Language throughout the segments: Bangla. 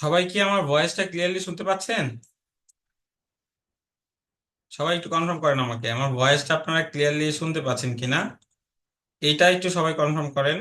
সবাই কি আমার ভয়েসটা ক্লিয়ারলি শুনতে পাচ্ছেন? সবাই একটু কনফার্ম করেন আমাকে, আমার ভয়েসটা আপনারা ক্লিয়ারলি শুনতে পাচ্ছেন কিনা। এইটা একটু সবাই কনফার্ম করেন।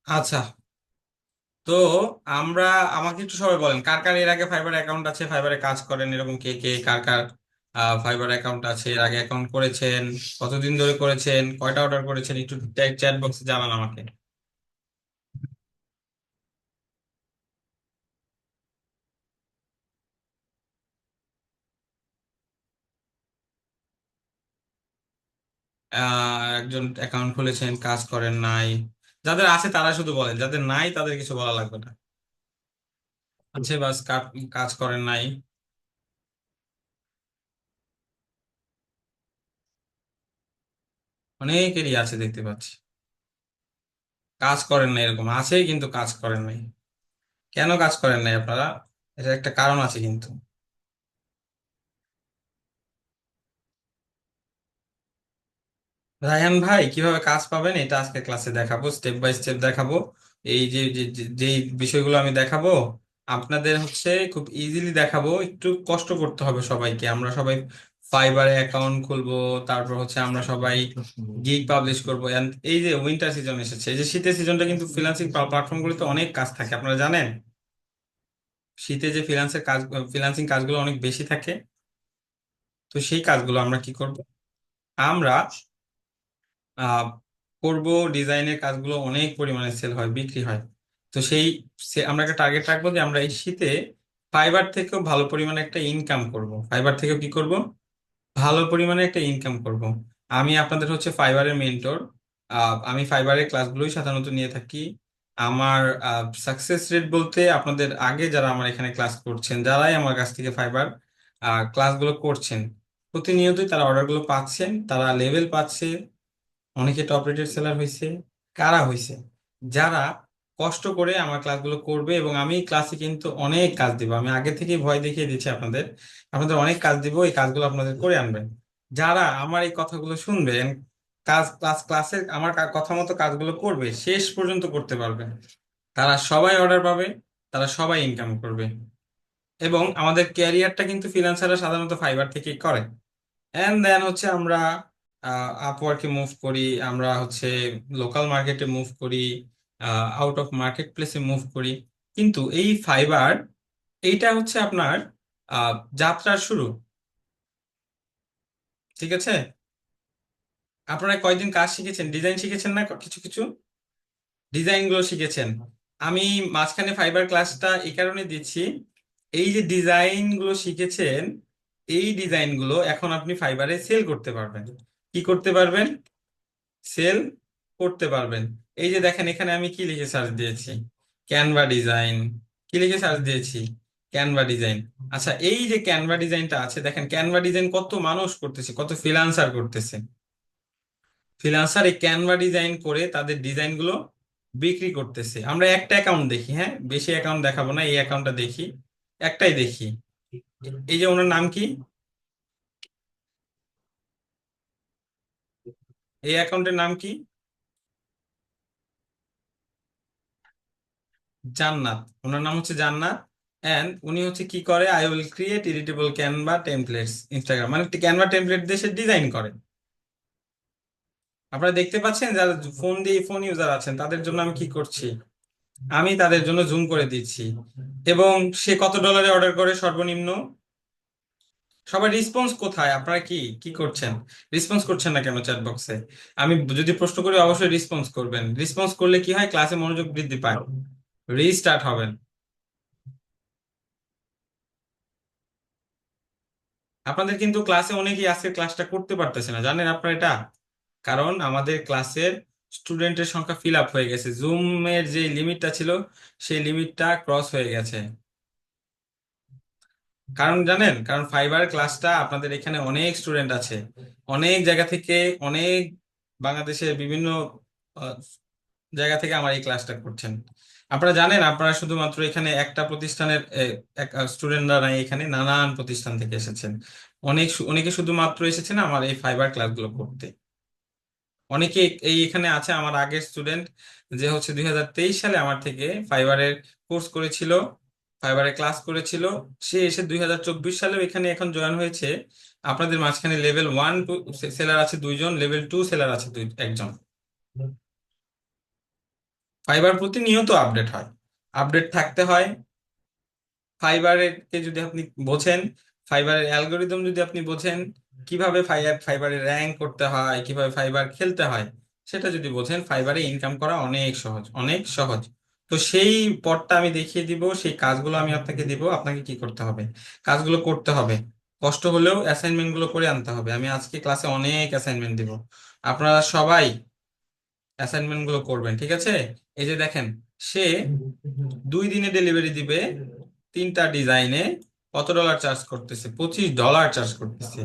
আচ্ছা, তো আমরা আমাকে একটু সবাই বলেন, কার কার এর আগে ফাইবার অ্যাকাউন্ট আছে, ফাইবারে কাজ করেন, এরকম কে কে কার কার ফাইবার অ্যাকাউন্ট আছে, এর আগে অ্যাকাউন্ট করেছেন, কতদিন ধরে করেছেন, কয়টা অর্ডার করেছেন, একটু চ্যাট বক্সে জানান আমাকে। একজন অ্যাকাউন্ট খুলেছেন, কাজ করেন নাই। যাদের আছে তারা শুধু বলেন, যাদের নাই তাদের কিছু বলা লাগবে না। আছে বাস, কাজ করেন নাই। অনেকেরই আছে দেখতে পাচ্ছি। কাজ করেন নাই এরকম আছে, কিন্তু কাজ করেন নাই। কেন কাজ করেন নাই আপনারা? এটা একটা কারণ আছে কিন্তু। রায়হান ভাই, কিভাবে কাজ পাবেন এটা আজকে ক্লাসে দেখাবো, স্টেপ বাই স্টেপ দেখাবো। এই যে বিষয়গুলো আমি দেখাবো, আপনাদের হচ্ছে খুব ইজিলি দেখাবো। একটু কষ্ট করতে হবে সবাইকে। আমরা সবাই ফাইবারে অ্যাকাউন্ট খুলবো, তারপর হচ্ছে আমরা সবাই গিগ পাবলিশ করবো। And এই যে উইন্টার সিজন এসেছে, এই যে শীতের সিজনটা, কিন্তু ফ্রিল্যান্সিং প্ল্যাটফর্মগুলোতে অনেক কাজ থাকে, আপনারা জানেন। শীতে যে ফ্রিল্যান্সিং কাজগুলো অনেক বেশি থাকে। তো সেই কাজগুলো আমরা কি করব? আমরা আহ করব। ডিজাইনের কাজগুলো অনেক পরিমাণে সেল হয়, বিক্রি হয়। তো আমরা একটা টার্গেট রাখবো যে আমরা এই শীতে ফাইবার থেকেও ভালো পরিমাণে একটা ইনকাম করব। ফাইবার থেকেও কি করব? ভালো পরিমাণে একটা ইনকাম করব। আমি আপনাদের হচ্ছে ফাইবারের মেন্টর। আমি ফাইবারের ক্লাসগুলোই সাধারণত নিয়ে থাকি। আমার সাকসেস রেট বলতে, আপনাদের আগে যারা আমার এখানে ক্লাস করছেন, যারাই আমার কাছ থেকে ফাইবার ক্লাসগুলো করছেন, প্রতিনিয়তই তারা অর্ডারগুলো পাচ্ছেন, তারা লেভেল পাচ্ছে। অনেকে টপ রেটেড সেলার হয়েছে। কারা হয়েছে? যারা কষ্ট করে আমার ক্লাসগুলো করবে। এবং আমি ক্লাসে কিন্তু অনেক কাজ দিব, আমি আগে থেকেই ভয় দেখিয়ে দিচ্ছি আপনাদের। আপনাদের অনেক কাজ দিব, এই কাজগুলো আপনাদের করে আনবেন। যারা আমার এই কথাগুলো শুনবেন, ক্লাসে আমার কথা মতো কাজগুলো করবে, শেষ পর্যন্ত করতে পারবে, তারা সবাই অর্ডার পাবে, তারা সবাই ইনকাম করবে। এবং আমাদের ক্যারিয়ারটা কিন্তু ফ্রিল্যান্সাররা সাধারণত ফাইবার থেকেই করে। এন্ড দেন হচ্ছে আমরা আপওয়ার্কে মুভ করি, আমরা হচ্ছে লোকাল মার্কেটে মুভ করি, আউট অফ মার্কেট প্লেসে মুভ করি। কিন্তু এই ফাইবার, এইটা হচ্ছে আপনার আহ, যাত্রার শুরু। ঠিক আছে? আপনারা কয়দিন কাজ শিখেছেন, ডিজাইন শিখেছেন না কিছু কিছু ডিজাইন গুলো শিখেছেন। আমি মাঝখানে ফাইবার ক্লাসটা এই কারণে দিচ্ছি, এই যে ডিজাইন গুলো শিখেছেন, এই ডিজাইন গুলো এখন আপনি ফাইবারে সেল করতে পারবেন। কি করতে পারবেন? সেল করতে পারবেন। এই যে দেখেন, এখানে আমি কি লিখে সার্চ দিয়েছি? Canva design. কি লিখে সার্চ দিয়েছি? Canva design. আচ্ছা, এই যে ক্যানভা ডিজাইনটা আছে, দেখেন ক্যানভা ডিজাইন কত মানুষ করতেছে, কত ফ্রিল্যান্সার করতেছে। ফ্রিল্যান্সার এই ক্যানভা ডিজাইন করে তাদের ডিজাইন গুলো বিক্রি করতেছে। আমরা একটা অ্যাকাউন্ট দেখি, হ্যাঁ, বেশি অ্যাকাউন্ট দেখাবো না, এই অ্যাকাউন্টটা দেখি, একটাই দেখি। এই যে ওনার নাম কি? এই অ্যাকাউন্টের নাম কি? জান্নাত। ওনার নাম হচ্ছে জান্নাত। এন্ড উনি হচ্ছে কি করে? I will create editable Canva templates Instagram, মানে ক্যানভা টেমপ্লেট দিয়ে সে ডিজাইন করে। আপনারা দেখতে পাচ্ছেন, যারা ফোন দিয়ে ফোন ইউজার আছেন তাদের জন্য আমি কি করছি? আমি তাদের জন্য জুম করে দিচ্ছি। এবং সে কত ডলারে অর্ডার করে সর্বনিম্ন? সবার রেসপন্স কোথায়? আপনারা কি কি করছেন? রেসপন্স করছেন না কেন চ্যাট বক্সে? আমি যদি প্রশ্ন করি, অবশ্যই রেসপন্স করবেন। রেসপন্স করলে কি হয়? ক্লাসে মনোযোগ বৃদ্ধি পায়, রিস্টার্ট হবেন। আপনাদের কিন্তু ক্লাসে অনেকেই আজকে ক্লাসটা করতে পারতেছে না, জানেন আপনারা এটা? কারণ আমাদের ক্লাসের স্টুডেন্টের সংখ্যা ফিল আপ হয়ে গেছে, জুমের যে লিমিটটা ছিল সেই লিমিটটা ক্রস হয়ে গেছে। কারণ জানেন, কারণ ফাইবার ক্লাসটা আপনাদের এখানে অনেক স্টুডেন্ট আছে, অনেক জায়গা থেকে, অনেক বাংলাদেশের বিভিন্ন আহ, জায়গা থেকে আমার এই ক্লাসটা করছেন। আপনারা জানেন, আপনারা শুধুমাত্র এখানে একটা প্রতিষ্ঠানের স্টুডেন্টরা নাই, এখানে নানান প্রতিষ্ঠান থেকে এসেছেন। অনেকে শুধুমাত্র এসেছেন আমার এই ফাইবার ক্লাসগুলো করতে। অনেকে এই এখানে আছে আমার আগের স্টুডেন্ট, যে হচ্ছে 2023 সালে আমার থেকে ফাইবারের কোর্স করেছিল, ফাইবারের ক্লাস করেছিল। সে এসে 2024 সালেও এখানে এখন জয়েন হয়েছে। আপনাদের মাঝখানে লেভেল 1 সেলার আছে দুইজন, লেভেল 2 সেলার আছে একজন। ফাইবার প্রতিনিয়ত আপডেট হয়, আপডেট থাকতে হয়। ফাইবারের কে যদি আপনি বোঝেন, ফাইবারের অ্যালগোরিদম যদি আপনি বোঝেন, কিভাবে ফাইবারে র্যাঙ্ক করতে হয়, কিভাবে ফাইবার খেলতে হয়, সেটা যদি বোঝেন, ফাইবারে ইনকাম করা অনেক সহজ, অনেক সহজ। তো সেই পথটা আমি দেখিয়ে দিব, সেই কাজগুলো আমি আপনাকে দিব। আপনাকে কি করতে হবে? কাজগুলো করতে হবে, কষ্ট হলেও অ্যাসাইনমেন্ট গুলো করে আনতে হবে। আমি আজকে ক্লাসে অনেক অ্যাসাইনমেন্ট দিব, আপনারা সবাই অ্যাসাইনমেন্ট গুলো করবেন, ঠিক আছে? এই যে দেখেন, সে 2 দিনে ডেলিভারি দিবে 3টা ডিজাইনে, কত ডলার চার্জ করতেছে? $25 চার্জ করতেছে।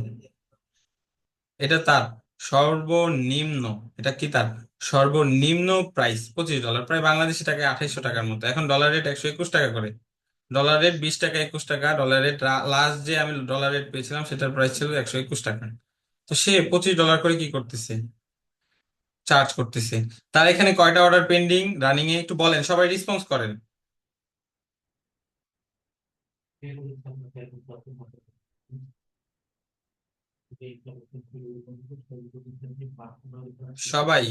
এটা তার সর্বনিম্ন, এটা কি তার সর্বনিম্ন প্রাইস? $25, প্রায় বাংলাদেশি টাকায় 2800 টাকার মতো। এখন ডলার রেট 121 টাকা করে, ডলার রেট 20 টাকা, 21 টাকা ডলার রেট। লাস্ট যে আমি ডলার রেট পেয়েছিলাম সেটার প্রাইস ছিল 121 টাকা। তো সে $25 করে কি করতেছে? চার্জ করতেছে। তার এখানে কয়টা অর্ডার পেন্ডিং, রানিং এ একটু বলেন, সবাই রেসপন্স করেন। সবাই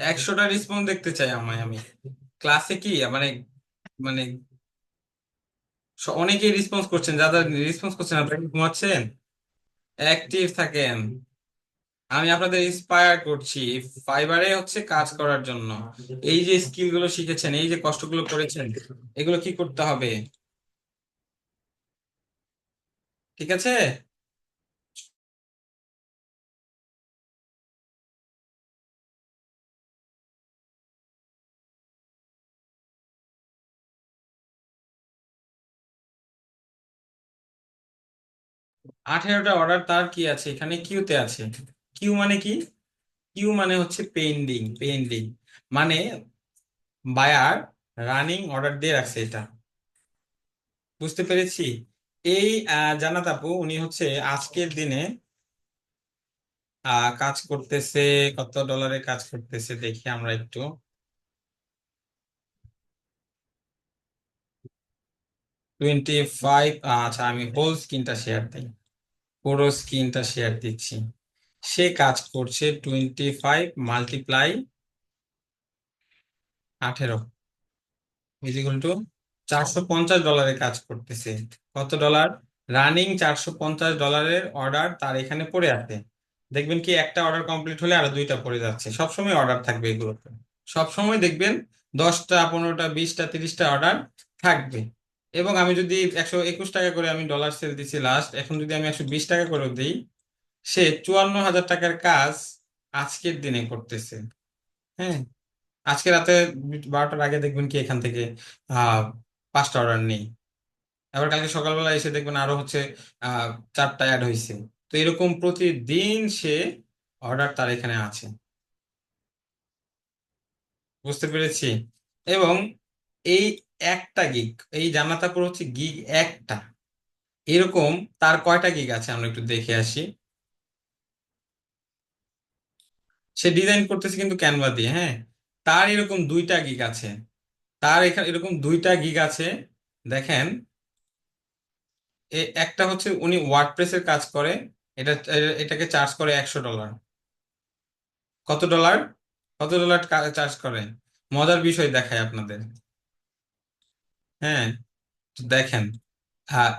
100টা রেসপন্স দেখতে চাই আমি ক্লাসে কি মানে, মানে অনেকেই রেসপন্স করছেন, যারা রেসপন্স করছেন আপনারা কি ঘুমাচ্ছেন? অ্যাক্টিভ থাকেন। আমি আপনাদের ইন্সপায়ার করছি ফাইবারে হচ্ছে কাজ করার জন্য। এই যে স্কিল গুলো শিখেছেন, এই যে কষ্টগুলো করেছেন, এগুলো কি করতে হবে? ঠিক আছে? 18টা অর্ডার, তার কি আছে এখানে? কিউতে আছে। কিউ মানে কি? কিউ মানে হচ্ছে পেন্ডিং, পেন্ডিং মানে বায়ার রানিং অর্ডার দিয়ে রাখছে, এটা বুঝতে পেরেছি। এই জান্নাত আপু উনি হচ্ছে আজকের দিনে কাজ করতেছে, কত ডলারে কাজ করতেছে দেখি আমরা একটু। 25, আচ্ছা আমি হোল স্ক্রিনটা শেয়ার দিই, পুরো স্ক্রিনটা শেয়ার দিচ্ছি। সে কাজ করছে 25 × 18 ইজিকুয়াল টু $450 কাজ করতেছে। কত ডলার? রানিং $450 অর্ডার তার এখানে পড়ে আছে। দেখবেন কি, একটা অর্ডার কমপ্লিট হলে আরো 2টা পড়ে যাচ্ছে, সবসময় অর্ডার থাকবে এগুলোতে। সবসময় দেখবেন 10টা, 15টা, 20টা, 30টা অর্ডার থাকবে। এবং আমি যদি 121 টাকা করে আমি ডলার সেল দিছি লাস্ট, এখন যদি আমি 120 টাকা করে দিই, সে 54,000 টাকার কাজ আজকের দিনে করতেছে। হ্যাঁ, আজকে রাতে 12টার আগে দেখবেন কি এখান থেকে আহ 5টা অর্ডার নেই। আবার কালকে সকালবেলা এসে দেখবেন আরো হচ্ছে আহ 4টা অ্যাড হয়েছে। তো এরকম প্রতিদিন সে অর্ডার তার এখানে আছে, বুঝতে পেরেছি। এবং এই একটা গিগ, এই জান্নাতাপুর হচ্ছে গিগ একটা, এরকম তার কয়টা গিগ আছে আমরা একটু দেখে আসি। সে ডিজাইন করতেছে কিন্তু ক্যানভা দিয়ে, হ্যাঁ। তার এরকম 2টা গিগ আছে, তার এখানে এরকম 2টা গিগ আছে। দেখেন, একটা হচ্ছে উনি ওয়ার্ডপ্রেসের কাজ করে, এটাকে চার্জ করে $100। কত ডলার? কত ডলার চার্জ করে? মজার বিষয় দেখায় আপনাদের। হ্যাঁ, দেখেন, হ্যাঁ,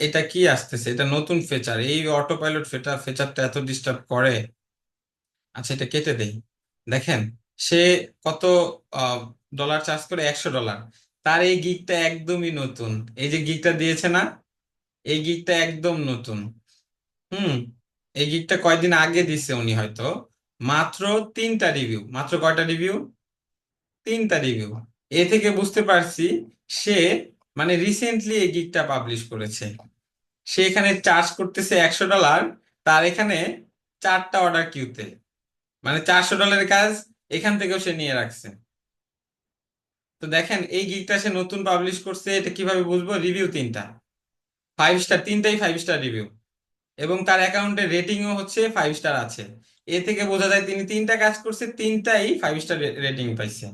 এটা কি আসতেছে, এটা নতুন ফিচার, এই অটো পাইলট ফিচারটা এত ডিস্টার্ব করে। আচ্ছা, এটা কেটে দেই। দেখেন, সে কত ডলার চার্জ করে? $100। তার এই গিগটা একদমই নতুন, এই যে গিগটা দিয়েছে না, এই গিকটা একদম নতুন। হুম। এই গিকটা কয়দিন আগে দিছে উনি হয়তো। মাত্র 3টা রিভিউ, মাত্র কয়টা রিভিউ? 3টা রিভিউ। এ থেকে বুঝতে পারছি সে মানে রিসেন্টলি এই গিকটা পাবলিশ করেছে। সে এখানে চার্জ করতেছে $100, তার এখানে 4টা অর্ডার কিউতে, মানে $400 কাজ এখান থেকেও সে নিয়ে রাখছে। তো দেখেন এই গিকটা সে নতুন পাবলিশ করছে, এটা কিভাবে বুঝবো? রিভিউ 3টা, 5 স্টার, 3টাই 5 স্টার রিভিউ, এবং তার অ্যাকাউন্টে রেটিংও হচ্ছে 5 স্টার আছে। এ থেকে বোঝা যায় তিনি 3টা কাজ করছে, 3টাই 5 স্টার রেটিং পাইছে।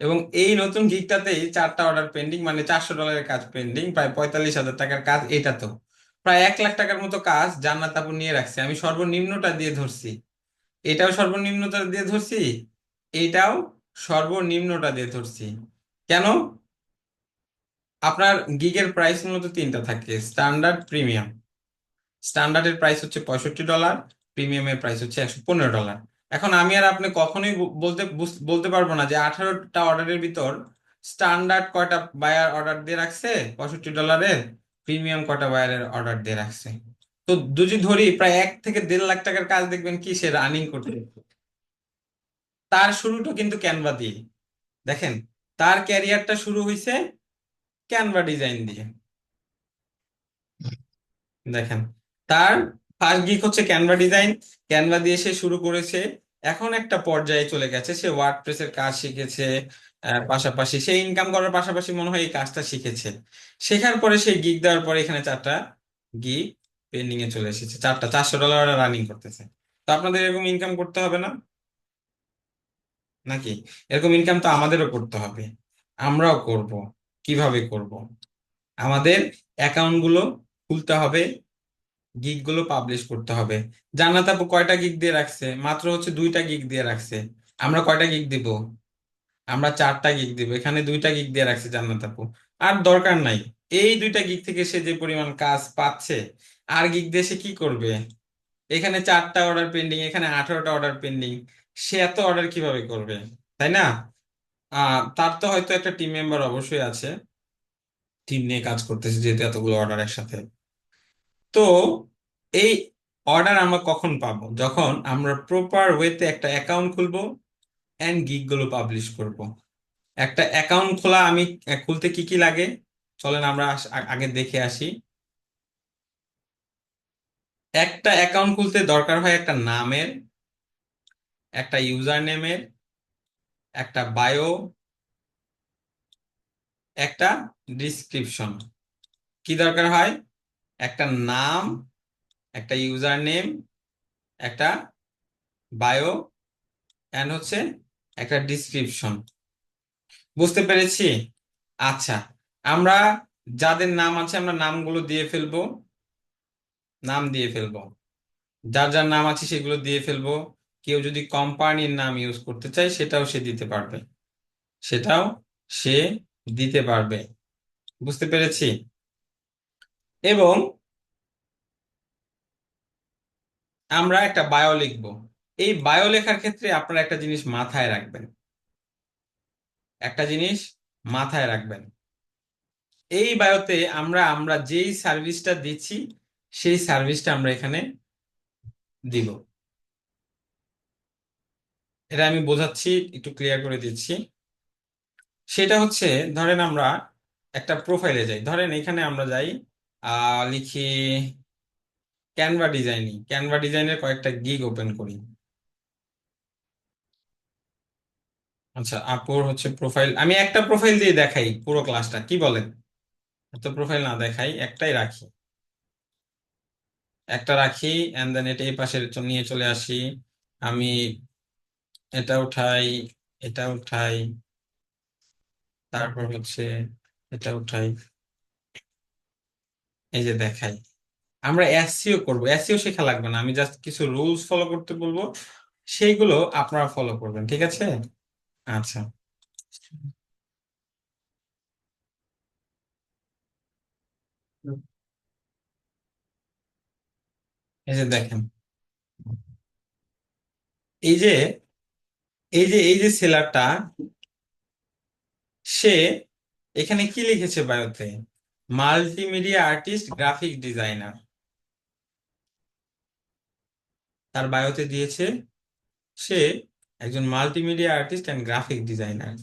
এবং এই নতুন গিগটাতেই 4টা অর্ডার পেন্ডিং, মানে $400 কাজ পেন্ডিং, প্রায় 45,000 টাকার কাজ। এটা তো প্রায় 1 লাখ টাকার মতো কাজ জান্নাত আপু নিয়ে রাখছে। আমি সর্বনিম্নটা দিয়ে ধরছি, এটাও সর্বনিম্নটা দিয়ে ধরছি, এইটাও সর্বনিম্নটা দিয়ে ধরছি। কেন? আপনার গিগের প্রাইস মূলত 3টা থাকে, স্ট্যান্ডার্ড, প্রিমিয়াম। স্ট্যান্ডার্ডের প্রাইস হচ্ছে $65, প্রিমিয়ামের প্রাইস হচ্ছে $115। এখন আমি আর আপনি কখনোই বলতে পারবো না যে 18টা অর্ডারের ভিতর স্ট্যান্ডার্ড কয়টা বায়ার অর্ডার দিয়ে রাখছে $65, প্রিমিয়াম কয়টা বায়ারের অর্ডার দিয়ে রাখছে। তো যদি ধরি প্রায় 1 থেকে 1.5 লাখ টাকার কাজ, দেখবেন কি সে রানিং করতে। তার শুরুটা কিন্তু ক্যানভা দিয়ে। দেখেন, তার ক্যারিয়ারটা শুরু হয়েছে ক্যানভা ডিজাইন দিয়ে। দেখেন, তার ফার্স্ট গিক হচ্ছে ক্যানভা ডিজাইন। ক্যানভা দিয়ে সে শুরু করেছে, এখন একটা পর্যায়ে চলে গেছে, সে ওয়ার্ডপ্রেসের কাজ শিখেছে। পাশাপাশি সে ইনকাম করার পাশাপাশি মনে হয় এই কাজটা শিখেছে। শেখার পরে সেই গিগ দেওয়ার পরে এখানে 4টা গিগ পেন্ডিং এ চলে এসেছে, 4টা $400 রানিং করতেছে। তো আপনাদের এরকম ইনকাম করতে হবে না নাকি? এরকম ইনকাম তো আমাদেরও করতে হবে, আমরাও করব। কিভাবে করব? আমাদের অ্যাকাউন্ট গুলো খুলতে হবে, গিগ গুলো পাবলিশ করতে হবে। জান্নাত আপু কয়টা গিগ দিয়ে রাখছে? মাত্র হচ্ছে 2টা গিগ দিয়ে রাখছে। আমরা কয়টা গিগ দিব? আমরা 4টা গিগ দিব, এখানে 2টা গিগ দিয়ে রাখছে জান্নাত আপু। আর দরকার নাই, এই 2টা গিগ থেকে সে যে পরিমাণ কাজ পাচ্ছে, আর গিগ দিয়ে সে কি করবে? এখানে 4টা অর্ডার পেন্ডিং, এখানে 18টা অর্ডার পেন্ডিং, সে এত অর্ডার কিভাবে করবে? তাই না? তার তো হয়তো একটা টিম মেম্বার অবশ্যই আছে, টিম নিয়ে কাজ করতেছে যেহেতু এতগুলো অর্ডার একসাথে। তো এই অর্ডার আমরা কখন পাবো? যখন আমরা প্রপার ওয়েতে একটা অ্যাকাউন্ট খুলবো এন্ড গিগ গুলো পাবলিশ করব। একটা অ্যাকাউন্ট খোলা, আমি খুলতে কি কি লাগে চলেন আমরা আগে দেখে আসি। একটা অ্যাকাউন্ট খুলতে দরকার হয় একটা নামের, একটা ইউজার নেমের, একটা বায়ো, একটা ডিসক্রিপশন। কি দরকার হয়? একটা নাম, একটা ইউজার নেম, একটা বায়ো, এন্ড হচ্ছে একটা ডিসক্রিপশন। বুঝতে পেরেছি? আচ্ছা, আমরা যাদের নাম আছে আমরা নামগুলো দিয়ে ফেলবো, নাম দিয়ে ফেলবো, যার যার নাম আছে সেগুলো দিয়ে ফেলবো। কেউ যদি কোম্পানির নাম ইউজ করতে চায় সেটাও সে দিতে পারবে, সেটাও সে দিতে পারবে। বুঝতে পেরেছি? এবং আমরা একটা বায়ো লিখবো। এই বায়ো লেখার ক্ষেত্রে আপনারা একটা জিনিস মাথায় রাখবেন, একটা জিনিস মাথায় রাখবেন। এই বায়োতে আমরা আমরা যেই সার্ভিসটা দিচ্ছি সেই সার্ভিসটা আমরা এখানে দিব। এটা আমি বোঝাচ্ছি, একটু ক্লিয়ার করে দিচ্ছি। সেটা হচ্ছে, ধরেন আমরা একটা প্রোফাইলে যাই, ধরেন এখানে আমরা যাই, লিখি ক্যানভা ডিজাইনিং, ক্যানভা ডিজাইনের কয়েকটা গিগ ওপেন করি। আচ্ছা, আপুর হচ্ছে প্রোফাইল, আমি একটা প্রোফাইল দিয়ে দেখাই পুরো ক্লাসটা, কি বলেন? এত প্রোফাইল না দেখাই, একটাই রাখি, একটা রাখি, এন্ড দেন এটা এই পাশে নিয়ে চলে আসি। আমি এটা উঠাই, এটা উঠাই, তারপর হচ্ছে এটা উঠাই, এই যে দেখাই। আমরা এসইও করব, এসইও শেখা লাগবে না, আমি জাস্ট কিছু রুলস ফলো করতে বলবো, সেইগুলো আপনারা ফলো করবেন, ঠিক আছে? আচ্ছা, এই যে দেখেন, এই যে এই যে সেলারটা, সে এখানে কি লিখেছে বায়োতে? Multimedia artist, graphic designer. তার বায়োতে দিয়েছে সে একজন multimedia artist and graphic designer.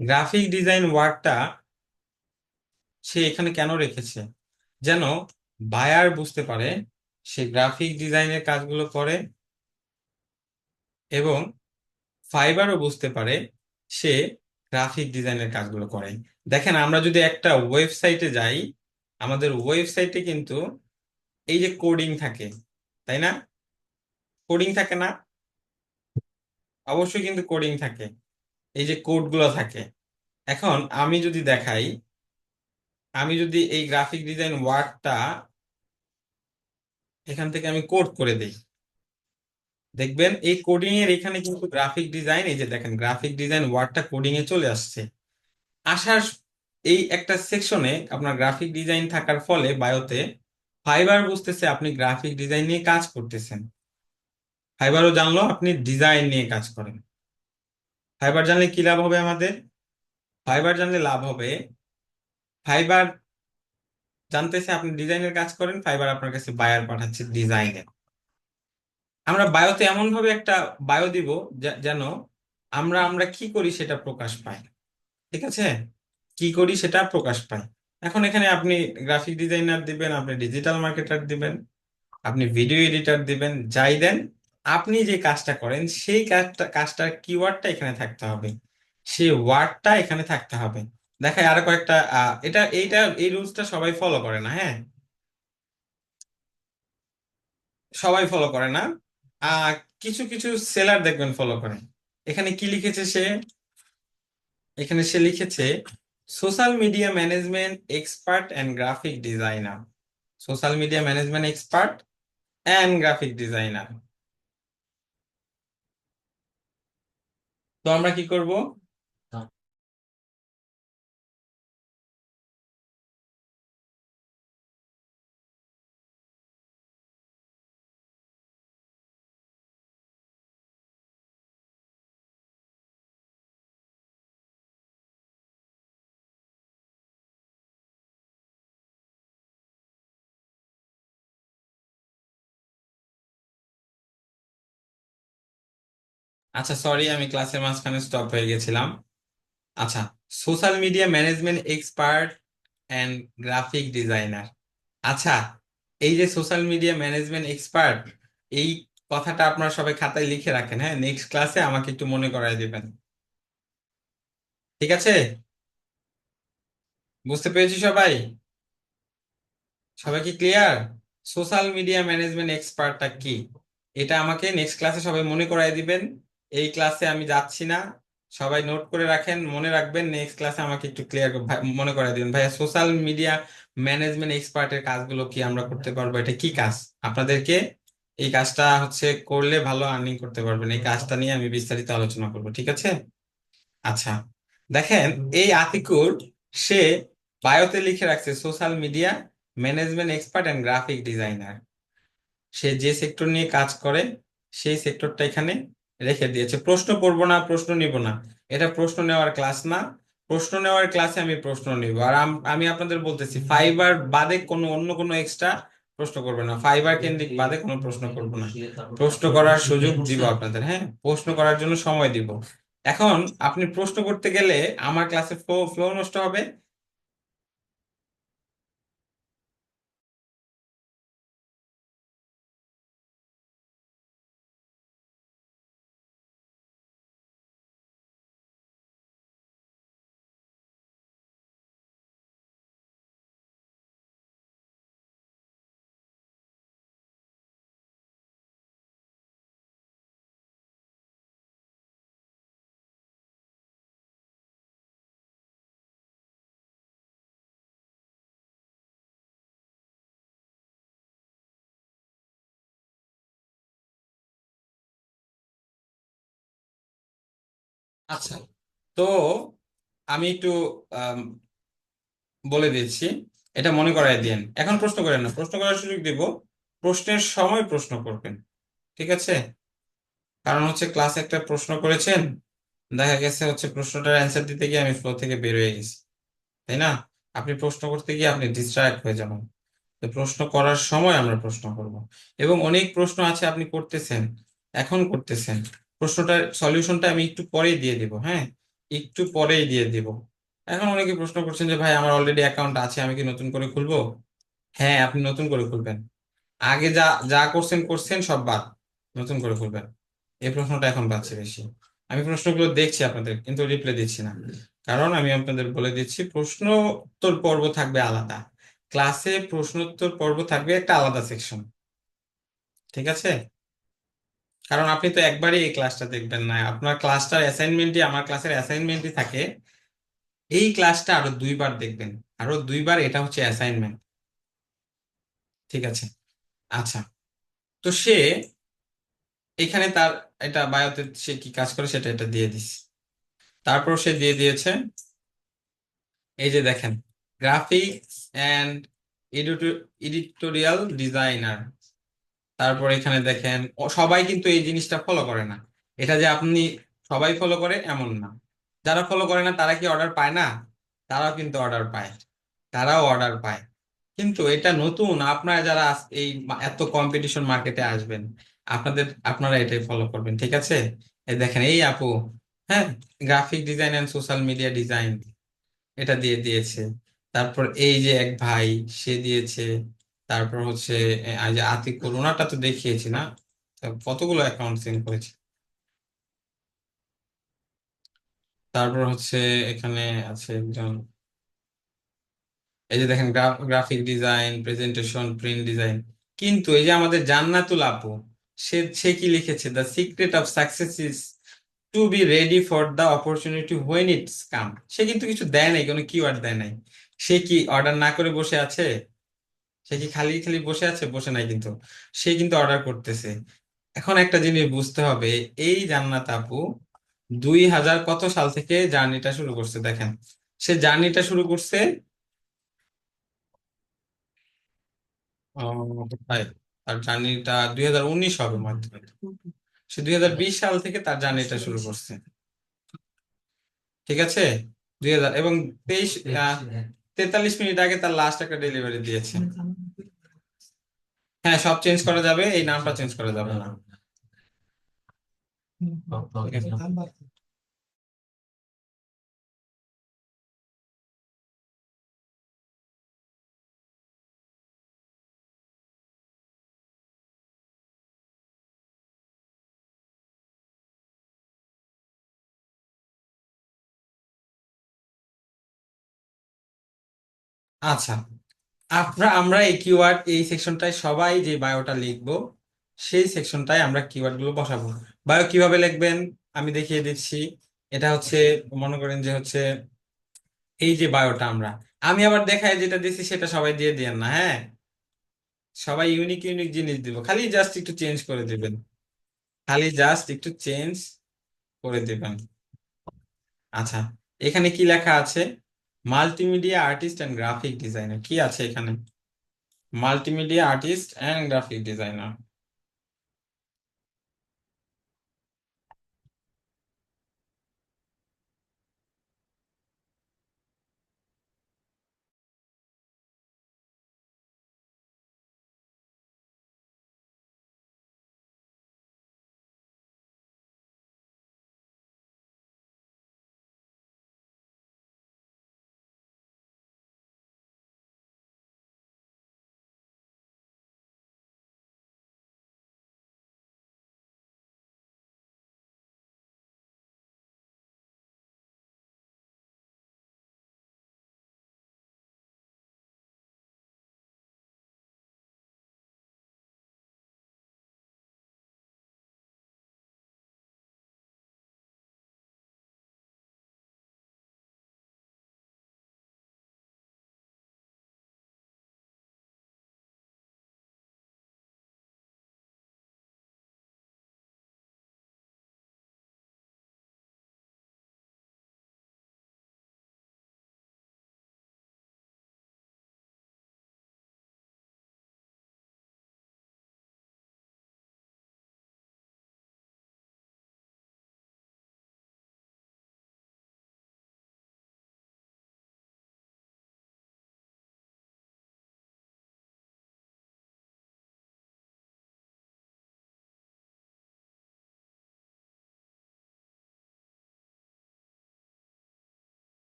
Graphic design ওয়ার্ডটা সে এখানে কেন রেখেছে? যেন বায়ার বুঝতে পারে সে গ্রাফিক ডিজাইনের কাজগুলো করে, এবং ফাইবারও বুঝতে পারে সে গ্রাফিক ডিজাইনের কাজগুলো করে। দেখেন, আমরা যদি একটা ওয়েবসাইটে যাই, আমাদের ওয়েবসাইটে কিন্তু এই যে কোডিং থাকে, তাই না? কোডিং থাকে না? অবশ্যই কিন্তু কোডিং থাকে, এই যে কোডগুলো থাকে। এখন আমি যদি দেখাই, আমি যদি এই গ্রাফিক ডিজাইন ওয়ার্ডটা এখান থেকে আমি কোড করে দিই, দেখবেন এই কোডিং এর এখানে কিন্তু গ্রাফিক ডিজাইন, এই যে দেখেন গ্রাফিক ডিজাইন ওয়ার্ডটা কোডিং এ চলে আসছে। আসার এই একটা সেকশনে আপনার গ্রাফিক ডিজাইন থাকার ফলে বায়োতে ফাইবার বুঝতেছে আপনি গ্রাফিক ডিজাইন নিয়ে কাজ করতেছেন। ফাইবারও জানলো আপনি ডিজাইন নিয়ে কাজ করেন। ফাইবার জানলে কি লাভ হবে আমাদের? ফাইবার জানলে লাভ হবে, ফাইবার জানতেছে আপনি ডিজাইনের কাজ করেন, ফাইবার আপনার কাছে বায়ার পাঠাচ্ছে ডিজাইনের। আমরা বায়োতে এমন ভাবে একটা বায়ো দিব যেন আমরা আমরা কি করি সেটা প্রকাশ পায়। ঠিক আছে? কি করি সেটা প্রকাশ পায়। এখন এখানে আপনি গ্রাফিক ডিজাইনার দিবেন, আপনি ডিজিটাল মার্কেটার দিবেন, আপনি ভিডিও এডিটর দিবেন, যাই দেন, আপনি যে কাজটা করেন সেই কাজটার কিওয়ার্ডটা এখানে থাকতে হবে, সেই ওয়ার্ডটা এখানে থাকতে হবে। দেখাই আরো কয়েকটা, এই রুলসটা সবাই ফলো করে না, হ্যাঁ, সবাই ফলো করে না। আহ কিছু কিছু সেলার দেখবেন ফলো করে। এখানে কি লিখেছে সে? এখানে সে লিখেছে social media management expert and graphic designer. Social media management expert and graphic designer. তো আমরা কি করব? আচ্ছা, সরি, আমি ক্লাসের মাঝখানে স্টপ হয়ে গেছিলাম। আচ্ছা, social media management expert and graphic designer. আচ্ছা, এই যে সোশ্যাল মিডিয়া ম্যানেজমেন্ট এক্সপার্ট, এই কথাটা আপনারা সবাই খাতায় লিখে রাখেন, হ্যাঁ, নেক্সট ক্লাসে আমাকে একটু মনে করায় দিবেন। ঠিক আছে? বুঝতে পেরেছি সবাই? সবাই কি ক্লিয়ার? সোশ্যাল মিডিয়া ম্যানেজমেন্ট এক্সপার্টটা কি, এটা আমাকে নেক্সট ক্লাসে সবাই মনে করায় দিবেন। এই ক্লাসে আমি যাচ্ছি না, সবাই নোট করে রাখেন, মনে রাখবেন, নেক্সট ক্লাসে আমাকে একটু ক্লিয়ার মনে করায় দিবেন। ভাইয়া, সোশ্যাল মিডিয়া ম্যানেজমেন্ট এক্সপার্টের কাজগুলো কি আমরা করতে পারবো? এটা কি কাজ? আপনাদেরকে এই কাজটা হচ্ছে করলে ভালো আর্নিং করতে পারবেন, এই কাজটা নিয়ে আমি বিস্তারিত আলোচনা করবো, ঠিক আছে? আচ্ছা, দেখেন, এই আতিকুর সে বায়োতে লিখে রাখছে social media management expert and graphic designer. সে যে সেক্টর নিয়ে কাজ করে সেই সেক্টরটা এখানে রেখে দিয়েছে। প্রশ্ন করব না, প্রশ্ন নিব না, এটা প্রশ্ন নেওয়ার ক্লাস না। প্রশ্ন নেওয়ার ক্লাসে আমি প্রশ্ন নিব। আর আমি আপনাদের বলতেছি, ফাইবার বাদে কোনো অন্য কোনো এক্সট্রা প্রশ্ন করবে না, ফাইবার কেন্দ্রিক বাদে কোনো প্রশ্ন করব না। প্রশ্ন করার সুযোগ দিব আপনাদের, হ্যাঁ, প্রশ্ন করার জন্য সময় দিব। এখন আপনি প্রশ্ন করতে গেলে আমার ক্লাসে ফ্লো ফ্লো নষ্ট হবে। আচ্ছা, তো আমি একটু আম, বলে দিচ্ছি, এটা মনে করাই দিয়েন। এখন প্রশ্ন করেন না, প্রশ্ন করার সুযোগ দিব, প্রশ্নের সময় প্রশ্ন করবেন, ঠিক আছে? কারণ হচ্ছে ক্লাসে একটা প্রশ্ন করেছেন, দেখা গেছে হচ্ছে প্রশ্নটার অ্যান্সার দিতে গিয়ে আমি ফ্লো থেকে বের হয়ে গেছি, তাই না? আপনি প্রশ্ন করতে গিয়ে আপনি ডিস্ট্রাক্ট হয়ে যাবেন। তো প্রশ্ন করার সময় আমরা প্রশ্ন করব, এবং অনেক প্রশ্ন আছে আপনি করতেছেন, এখন করতেছেন, প্রশ্নটার সলিউশনটা আমি একটু পরেই দিয়ে দিব, হ্যাঁ, একটু পরেই দিয়ে দিব। এখন অনেকে প্রশ্ন করছেন যে ভাই আমার অলরেডি অ্যাকাউন্ট আছে, আমি কি নতুন করে খুলবো? হ্যাঁ, আপনি নতুন করে খুলবেন। আগে যা যা করছেন করছেন সব বাদ, নতুন করে খুলবেন। এই প্রশ্নটা এখন পাচ্ছি বেশি। আমি প্রশ্নগুলো দেখছি আপনাদের, কিন্তু রিপ্লাই দিচ্ছি না, কারণ আমি আপনাদের বলে দিচ্ছি প্রশ্ন উত্তর পর্ব থাকবে আলাদা। ক্লাসে প্রশ্ন উত্তর পর্ব থাকবে একটা আলাদা সেকশন, ঠিক আছে? কারণ আপনি তো একবারই এই ক্লাসটা দেখবেন না, আপনার ক্লাসটার অ্যাসাইনমেন্টই, আমার ক্লাসের অ্যাসাইনমেন্টই থাকে, এই ক্লাসটা আরো দুইবার দেখবেন, আরো দুইবার, এটা হচ্ছে অ্যাসাইনমেন্ট, ঠিক আছে? আচ্ছা, তো সে এখানে তার এটা বায়োতে সে কি কাজ করে সেটা এটা দিয়ে দিস। তারপর সে দিয়ে দিয়েছে, এই যে দেখেন, গ্রাফিক্স অ্যান্ড এডিটোরিয়াল ডিজাইনার। তারপর এখানে দেখেন সবাই কিন্তু এই জিনিসটা ফলো করে না। এটা যে আপনি সবাই ফলো করে এমন না। যারা ফলো করে না তারা কি অর্ডার পায় না? তারাও কিন্তু অর্ডার পায়, তারাও অর্ডার পায়। কিন্তু এটা নতুন, আপনারা যারা এত কম্পিটিশন মার্কেটে আসবেন, আপনারা এটাই ফলো করবেন, ঠিক আছে? এই দেখেন এই আপু, হ্যাঁ, graphic design and social media design, এটা দিয়ে দিয়েছে। তারপর এই যে এক ভাই, সে দিয়েছে। তারপর হচ্ছে এই যে আতিকুর, ওনারটা তো দেখিয়েছি না? তো কতগুলো অ্যাকাউন্ট সেন্ড করেছে। তারপর হচ্ছে এখানে আছে একজন, এই যে দেখেন graphic design, presentation, print design. কিন্তু এই যে আমাদের জান্নাতুল আপু, সে কি লিখেছে? The secret of success is to be ready for the opportunity when it's come. সে কিন্তু কিছু দেয় নাই, কোনো কিওয়ার্ড দেয় নাই। সে কি অর্ডার না করে বসে আছে? সে কি খালি খালি বসে আছে? বসে নাই কিন্তু, সে কিন্তু অর্ডার করতেছে। এখন একটা জিনিস বুঝতে হবে, এই জান্নাত আপু 2000 কত সাল থেকে জার্নিটা শুরু করছে দেখেন। সে জার্নিটা শুরু করছে, কোথায়, তার জার্নিটা 2019 হবে মাত্র। সে 2020 সাল থেকে তার জার্নিটা শুরু করছে, ঠিক আছে? 2023 43 মিনিট আগে তার লাস্ট একটা ডেলিভারি দিয়েছে। হ্যাঁ, সব চেঞ্জ করা যাবে, এই নামটা চেঞ্জ করা যাবে না, ঠিক আছে? আচ্ছা, আমরা এই কিওয়ার্ড, এই সেকশনটায় সবাই যে বায়োটা লিখবো, সেই সেকশনটায় আমরা কিওয়ার্ড গুলো বসাবো। বায়ো কিভাবে লিখবেন আমি দেখিয়ে দিচ্ছি। এটা হচ্ছে, মনে করেন যে হচ্ছে এই যে বায়োটা আমি আবার দেখায় যেটা দিচ্ছি সেটা সবাই দিয়ে দিয়েন না, হ্যাঁ? সবাই ইউনিক ইউনিক জিনিস দিব, খালি জাস্ট একটু চেঞ্জ করে দিবেন, খালি জাস্ট একটু চেঞ্জ করে দিবেন। আচ্ছা, এখানে কি লেখা আছে? Multimedia artist and graphic designer, কি আছে এখানে? Multimedia artist and graphic designer.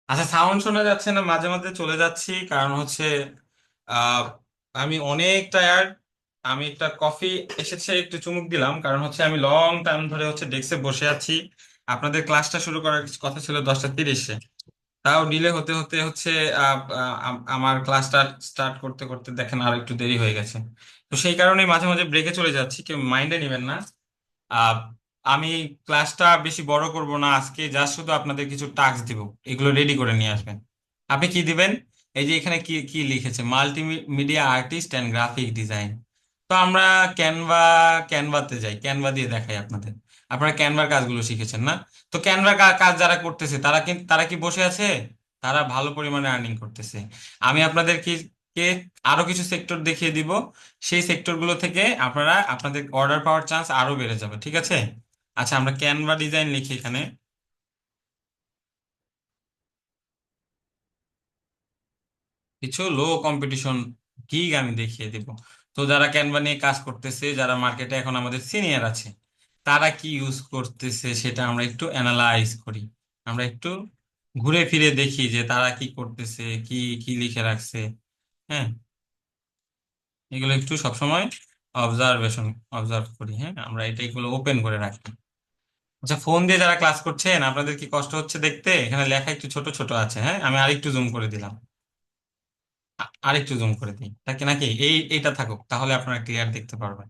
আচ্ছা, সাউন্ড শোনা যাচ্ছে না, মাঝে মাঝে চলে যাচ্ছি, কারণ হচ্ছে আহ আমি অনেক টায়ার্ড। আমি একটা কফি এসেছে, একটু চুমুক দিলাম, কারণ হচ্ছে আমি লং টাইম ধরে হচ্ছে ডেস্কে বসে আছি। আপনাদের ক্লাসটা শুরু করার কথা ছিল 10টা 30-এ, তাও ডিলে হতে হতে হচ্ছে আমার ক্লাসটা স্টার্ট করতে করতে দেখেন আর একটু দেরি হয়ে গেছে। তো সেই কারণে মাঝে মাঝে ব্রেকে চলে যাচ্ছি, কেউ মাইন্ডে নেবেন না। আহ, আমি ক্লাসটা বেশি বড় করব না আজকে, জাস্ট শুধু আপনাদের কিছু টাস্ক দিব, এগুলো রেডি করে নিয়ে আসবেন। আপনি কি দিবেন? এই যে এখানে কি কি লিখেছে, multimedia artist and graphic design. তো আমরা ক্যানভা ক্যানভাতে যাই, ক্যানভা দিয়ে দেখাই আপনাদের। আপনারা ক্যানভার কাজগুলো শিখেছেন না? তো ক্যানভার কাজ যারা করতেছে তারা কি বসে আছে? তারা ভালো পরিমাণে আর্নিং করতেছে। আমি আপনাদের কে আরো কিছু সেক্টর দেখিয়ে দিব। সেই সেক্টরগুলো থেকে আপনারা আপনাদের অর্ডার পাওয়ার চান্স আরো বেড়ে যাবে, ঠিক আছে? আচ্ছা, আমরা ক্যানভা ডিজাইন লিখি এখানে। কিছু লো কম্পিটিশন গিগ আমি দেখিয়ে দিব। তো যারা ক্যানভা নিয়ে কাজ করতেছে, যারা মার্কেটে এখন আমাদের সিনিয়র আছে, তারা কি ইউজ করতেছে সেটা আমরা একটু অ্যানালাইজ করি। আমরা একটু ঘুরে ফিরে দেখি যে তারা কি করতেছে, কি কি লিখে রাখছে। হ্যাঁ, এগুলো একটু সবসময় অবজারভেশন অবজার্ভ করি। হ্যাঁ, আমরা এগুলো ওপেন করে রাখি। আচ্ছা, ফোন দিয়ে যারা ক্লাস করছেন, আপনাদের কি কষ্ট হচ্ছে দেখতে? এখানে লেখা একটু ছোট ছোট আছে। হ্যাঁ, আমি আরেকটু জুম করে দিলাম। আরেকটু জুম করে দিই তাকে, নাকি এইটা থাকুক, তাহলে আপনারা ক্লিয়ার দেখতে পারবেন।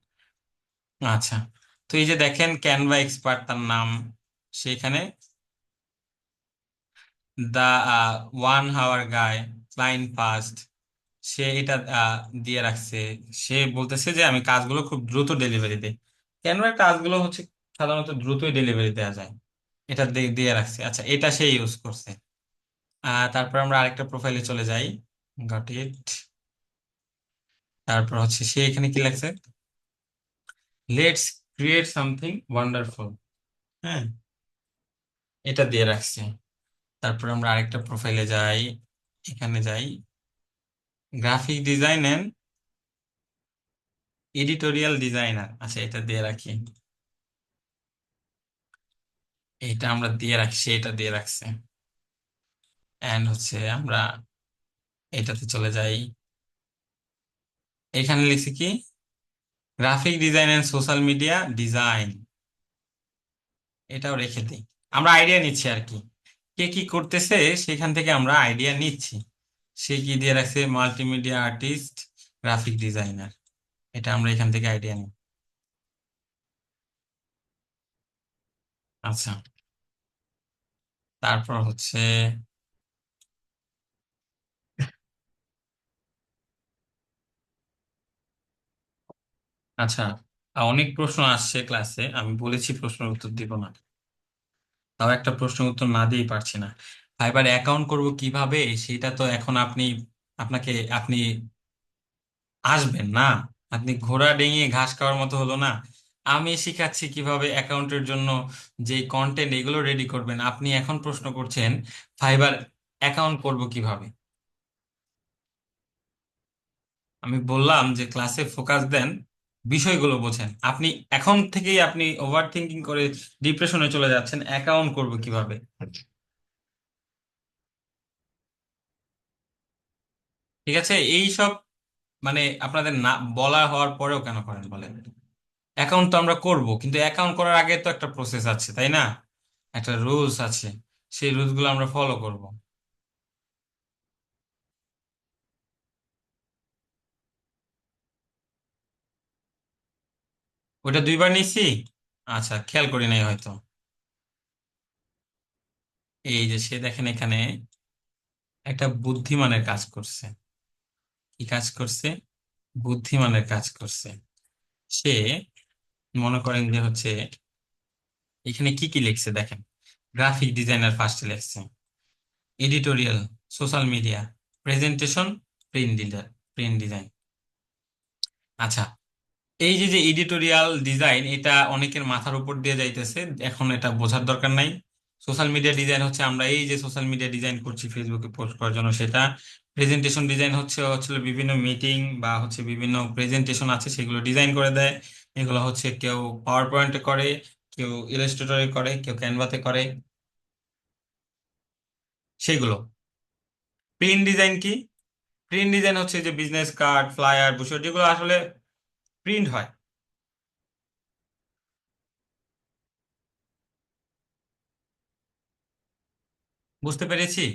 আচ্ছা, তো এই যে দেখেন ক্যানভা এক্সপার্ট তার নাম, সেখানে দা 1 হাওয়ার গায়, ক্লায়েন্ট ফার্স্ট, সে এটা দিয়ে রাখছে। সে বলতেছে যে আমি কাজগুলো খুব দ্রুত ডেলিভারি দিই। ক্যানভার কাজগুলো হচ্ছে সাধারণত দ্রুতই ডেলিভারি দেওয়া যায়, এটা দিয়ে রাখছে। আচ্ছা, এটা সে ইউজ করছে। তারপর আমরা আরেকটা প্রোফাইলে চলে যাই। Got it. তারপর হচ্ছে সে এখানে কি লাগছে, লেটস ক্রিয়েট সামথিং ওয়ান্ডারফুল। হ্যাঁ, এটা দিয়ে রাখছে। তারপর আমরা আরেকটা প্রোফাইলে যাই, এখানে যাই, graphic design and editorial designer. আচ্ছা, এটা দিয়ে রাখি। এটা আমরা দিয়ে রাখছি, এটা দিয়ে রাখছে। এন্ড হচ্ছে আমরা এটাতে চলে যাই, এখানে লিখছি কি, graphic design and social media design. এটাও রেখে দিই। আমরা আইডিয়া নিচ্ছি আর কি, কে কি করতেছে সেখান থেকে আমরা আইডিয়া নিচ্ছি। সে কি দিয়ে রাখছে, মাল্টিমিডিয়া আর্টিস্ট, গ্রাফিক ডিজাইনার। এটা আমরা এখান থেকে আইডিয়া নিই। আচ্ছা, তারপর হচ্ছে আচ্ছা, অনেক প্রশ্ন আসছে ক্লাসে, আমি বলেছি প্রশ্নের উত্তর দিব না, তাও একটা প্রশ্নের উত্তর না দিয়েই পারছি না। ফাইবার অ্যাকাউন্ট করব কিভাবে, সেটা তো এখন আপনাকে আপনি আসবেন না, আপনি ঘোড়া ডিঙিয়ে ঘাস খাওয়ার মতো হলো না। আমি শিখাচ্ছি কিভাবে অ্যাকাউন্টের জন্য যে কন্টেন্ট এগুলো রেডি করবেন, আপনি এখন প্রশ্ন করছেন ফাইবার অ্যাকাউন্ট করব কিভাবে। আমি বললাম যে ক্লাসে ফোকাস দেন, বিষয়গুলো বোঝেন। আপনি এখন থেকেই আপনি ওভার থিঙ্কিং করে ডিপ্রেশনে চলে যাচ্ছেন, অ্যাকাউন্ট করব কিভাবে। ঠিক আছে, এই সব মানে আপনাদের না বলা হওয়ার পরেও কেন করেন বলেন? অ্যাকাউন্ট তো আমরা করব, কিন্তু অ্যাকাউন্ট করার আগে তো একটা প্রসেস আছে, তাই না? একটা রুলস আছে, সেই রুলস গুলো আমরা ফলো করব। ওইটা 2বার নিছি। আচ্ছা, খেয়াল করি নাই হয়তো। এই যে সে দেখেন এখানে একটা বুদ্ধিমানের কাজ করছে। কি কাজ করছে? বুদ্ধিমানের কাজ করছে। সে মনে করেন যে হচ্ছে এখানে কি কি লিখছে দেখেন, গ্রাফিক ডিজাইনার ফার্স্টে লিখছে, editorial, social media, presentation, print design. আচ্ছা, এই যে যে এডিটোরিয়াল ডিজাইন, এটা অনেকের মাথার উপর দিয়ে যাইতেছে, এখন এটা বোঝার দরকার নাই। সোশ্যাল মিডিয়া ডিজাইন হচ্ছে আমরা এই যে সোশ্যাল মিডিয়া ডিজাইন করছি ফেসবুকে পোস্ট করার জন্য, সেটা। প্রেজেন্টেশন ডিজাইন হচ্ছে হচ্ছে বিভিন্ন মিটিং বা হচ্ছে বিভিন্ন প্রেজেন্টেশন আছে, সেগুলো ডিজাইন করে দেয়। এগুলো হচ্ছে কেউ পাওয়ার পয়েন্টে করে, কেউ ইলাস্ট্রেটরে করে, কেউ ক্যানভাতে করে। সেগুলো। প্রিন্ট ডিজাইন কি? প্রিন্ট ডিজাইন হচ্ছে যে বিজনেস কার্ড, ফ্লায়ার, ব্রোশার, যেগুলো আসলে প্রিন্ট হয়। বুঝতে পেরেছি।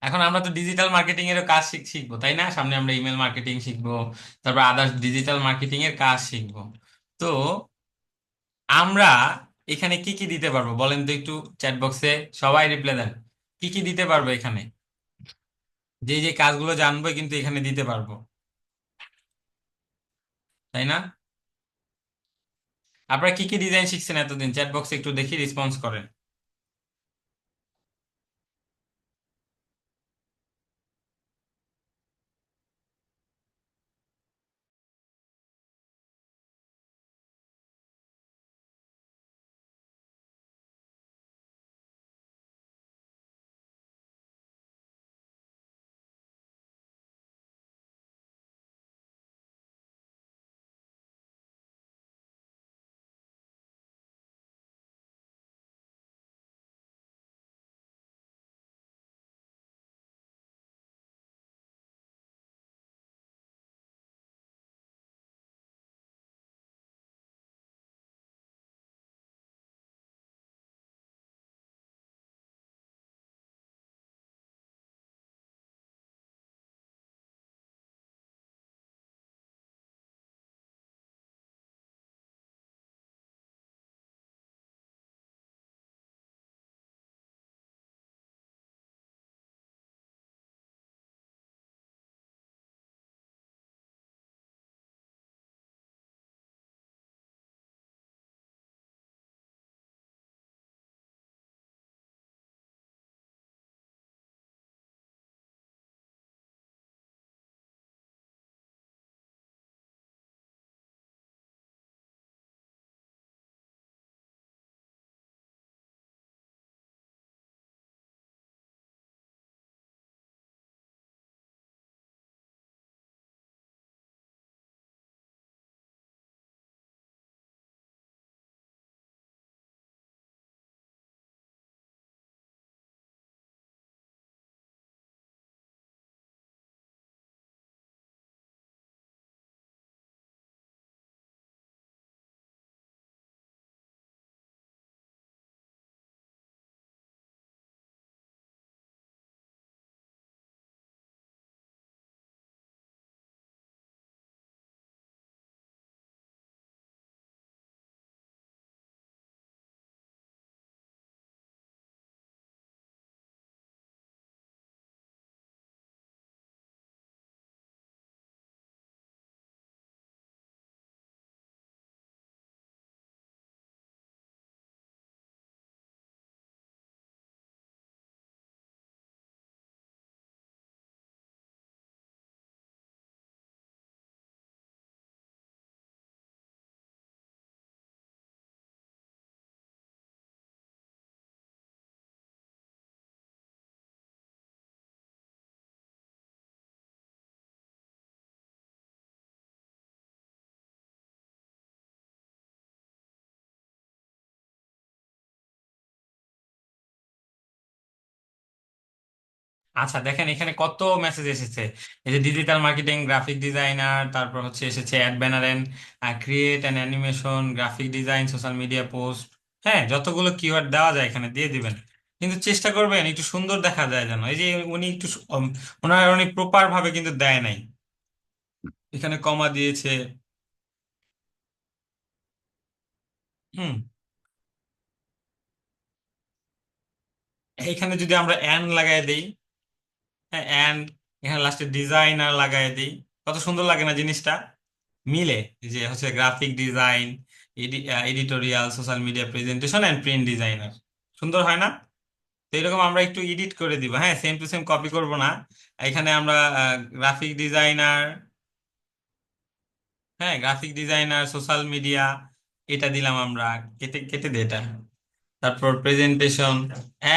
এখন আমরা তো ডিজিটাল মার্কেটিং এরও কাজ শিখবো, তাই না? সামনে আমরা ইমেল মার্কেটিং শিখবো, তারপর আদার্স ডিজিটাল মার্কেটিং এর কাজ শিখবো। তো আমরা এখানে কি কি দিতে পারবো বলেন তো একটু, চ্যাট বক্সে সবাই রিপ্লাই দেন। কি কি দিতে পারবো এখানে? যে যে কাজগুলো জানবো কিন্তু এখানে দিতে পারবো, তাই না? আপনারা কি কি ডিজাইন শিখছেন এতদিন? চ্যাট বক্সে একটু দেখি, রেসপন্স করেন। আচ্ছা দেখেন এখানে কত মেসেজ এসেছে। এই যে ডিজিটাল মার্কেটিং, গ্রাফিক ডিজাইনার, তারপর হচ্ছে এসেছে ad banner and create and animation, graphic design, social media post. হ্যাঁ, যতগুলো কিওয়ার্ড দেওয়া যায় এখানে দিয়ে দিবেন। কিন্তু চেষ্টা করবেন একটু সুন্দর দেখা যায় যেন। এই যে উনি একটু উনি প্রপার ভাবে কিন্তু দেয় নাই, এখানে কমা দিয়েছে। হুম। এখানে যদি আমরা অ্যান লাগাই দেই, হ্যাঁ অ্যান্ড এখানে লাস্টে ডিজাইনার লাগাই দিই, কত সুন্দর লাগে না জিনিসটা? মিলে, যে হচ্ছে graphic design, editorial, social media presentation and print designer. সুন্দর হয় না? তো এরকম আমরা একটু এডিট করে দিব, হ্যাঁ, সেম টু সেম কপি করব না। এখানে আমরা গ্রাফিক ডিজাইনার, হ্যাঁ গ্রাফিক ডিজাইনার, সোশ্যাল মিডিয়া, এটা দিলাম আমরা। কেটে কেটে দে এটা। তারপর presentation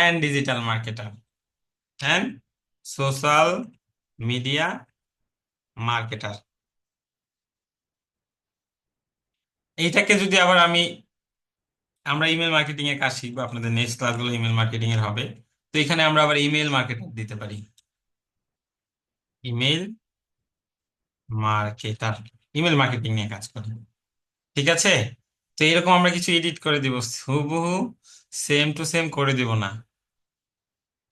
and digital marketer and social media marketer. এইটাকে যদি আবার আমরা ইমেল মার্কেটিং এর কাজ শিখবো, আপনাদের নেক্সট ক্লাসগুলো ইমেল মার্কেটিং এর হবে। তো এখানে আমরা আবার ইমেল মার্কেটার দিতে পারি, ইমেল মার্কেটার, ইমেল মার্কেটিং নিয়ে কাজ করি। ঠিক আছে, তো এরকম আমরা কিছু এডিট করে দিব, হুবহু সেম টু সেম করে দিব না।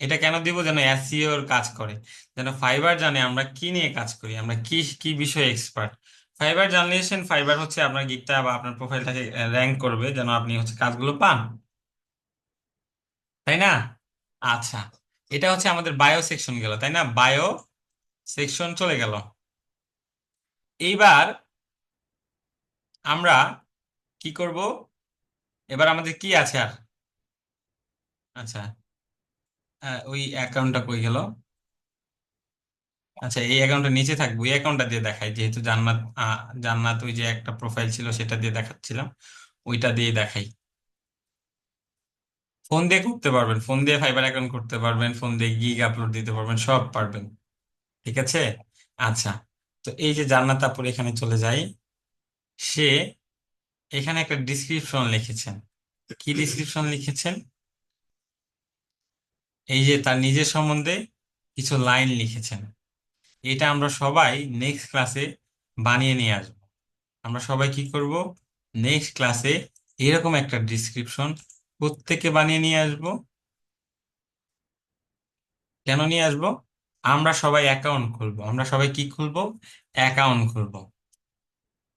এটা কেন দিব? যেন এসইও এর কাজ করে, যেন ফাইবার জানে আমরা কি নিয়ে কাজ করি, আমরা কি কি বিষয়ে এক্সপার্ট। ফাইবার জানলেন, ফাইবার হচ্ছে আপনার গিকটা বা আপনার প্রোফাইলটাকে র্যাঙ্ক করবে, যেন আপনি হচ্ছে কাজগুলো পান, তাই না? আচ্ছা, এটা হচ্ছে আমাদের বায়ো সেকশন গেল, তাই না? বায়ো সেকশন চলে গেল। এইবার আমরা কি করব? এবার আমাদের কি আছে আর? আচ্ছা, ওই অ্যাকাউন্টটা কই গেল? আচ্ছা, এই অ্যাকাউন্টটা নিচে থাকবে, ওই অ্যাকাউন্টটা দিয়ে দেখাই, যেহেতু জান্নাত জান্নাত ওই যে একটা প্রোফাইল ছিল সেটা দিয়ে দেখাচ্ছিলাম, ওইটা দিয়ে দেখাই। ফোন দিয়ে করতে পারবেন, ফোন দিয়ে ফাইবার অ্যাকাউন্ট করতে পারবেন, ফোন দিয়ে গিগ আপলোড দিতে পারবেন, সব পারবেন। ঠিক আছে, আচ্ছা। তো এই যে জান্নাত আপুর এখানে চলে যাই, সে এখানে একটা ডিসক্রিপশন লিখেছেন। কি ডিসক্রিপশন লিখেছেন? এই যে তার নিজের সম্বন্ধে কিছু লাইন লিখেছেন। এটা আমরা সবাই নেক্সট ক্লাসে বানিয়ে নিয়ে আসবো। আমরা সবাই কি করব? নেক্সট ক্লাসে এরকম একটা ডিসক্রিপশন প্রত্যেকে বানিয়ে নিয়ে আসব। কেন নিয়ে আসব? আমরা সবাই অ্যাকাউন্ট খুলবো, আমরা সবাই কি খুলবো? অ্যাকাউন্ট খুলবো।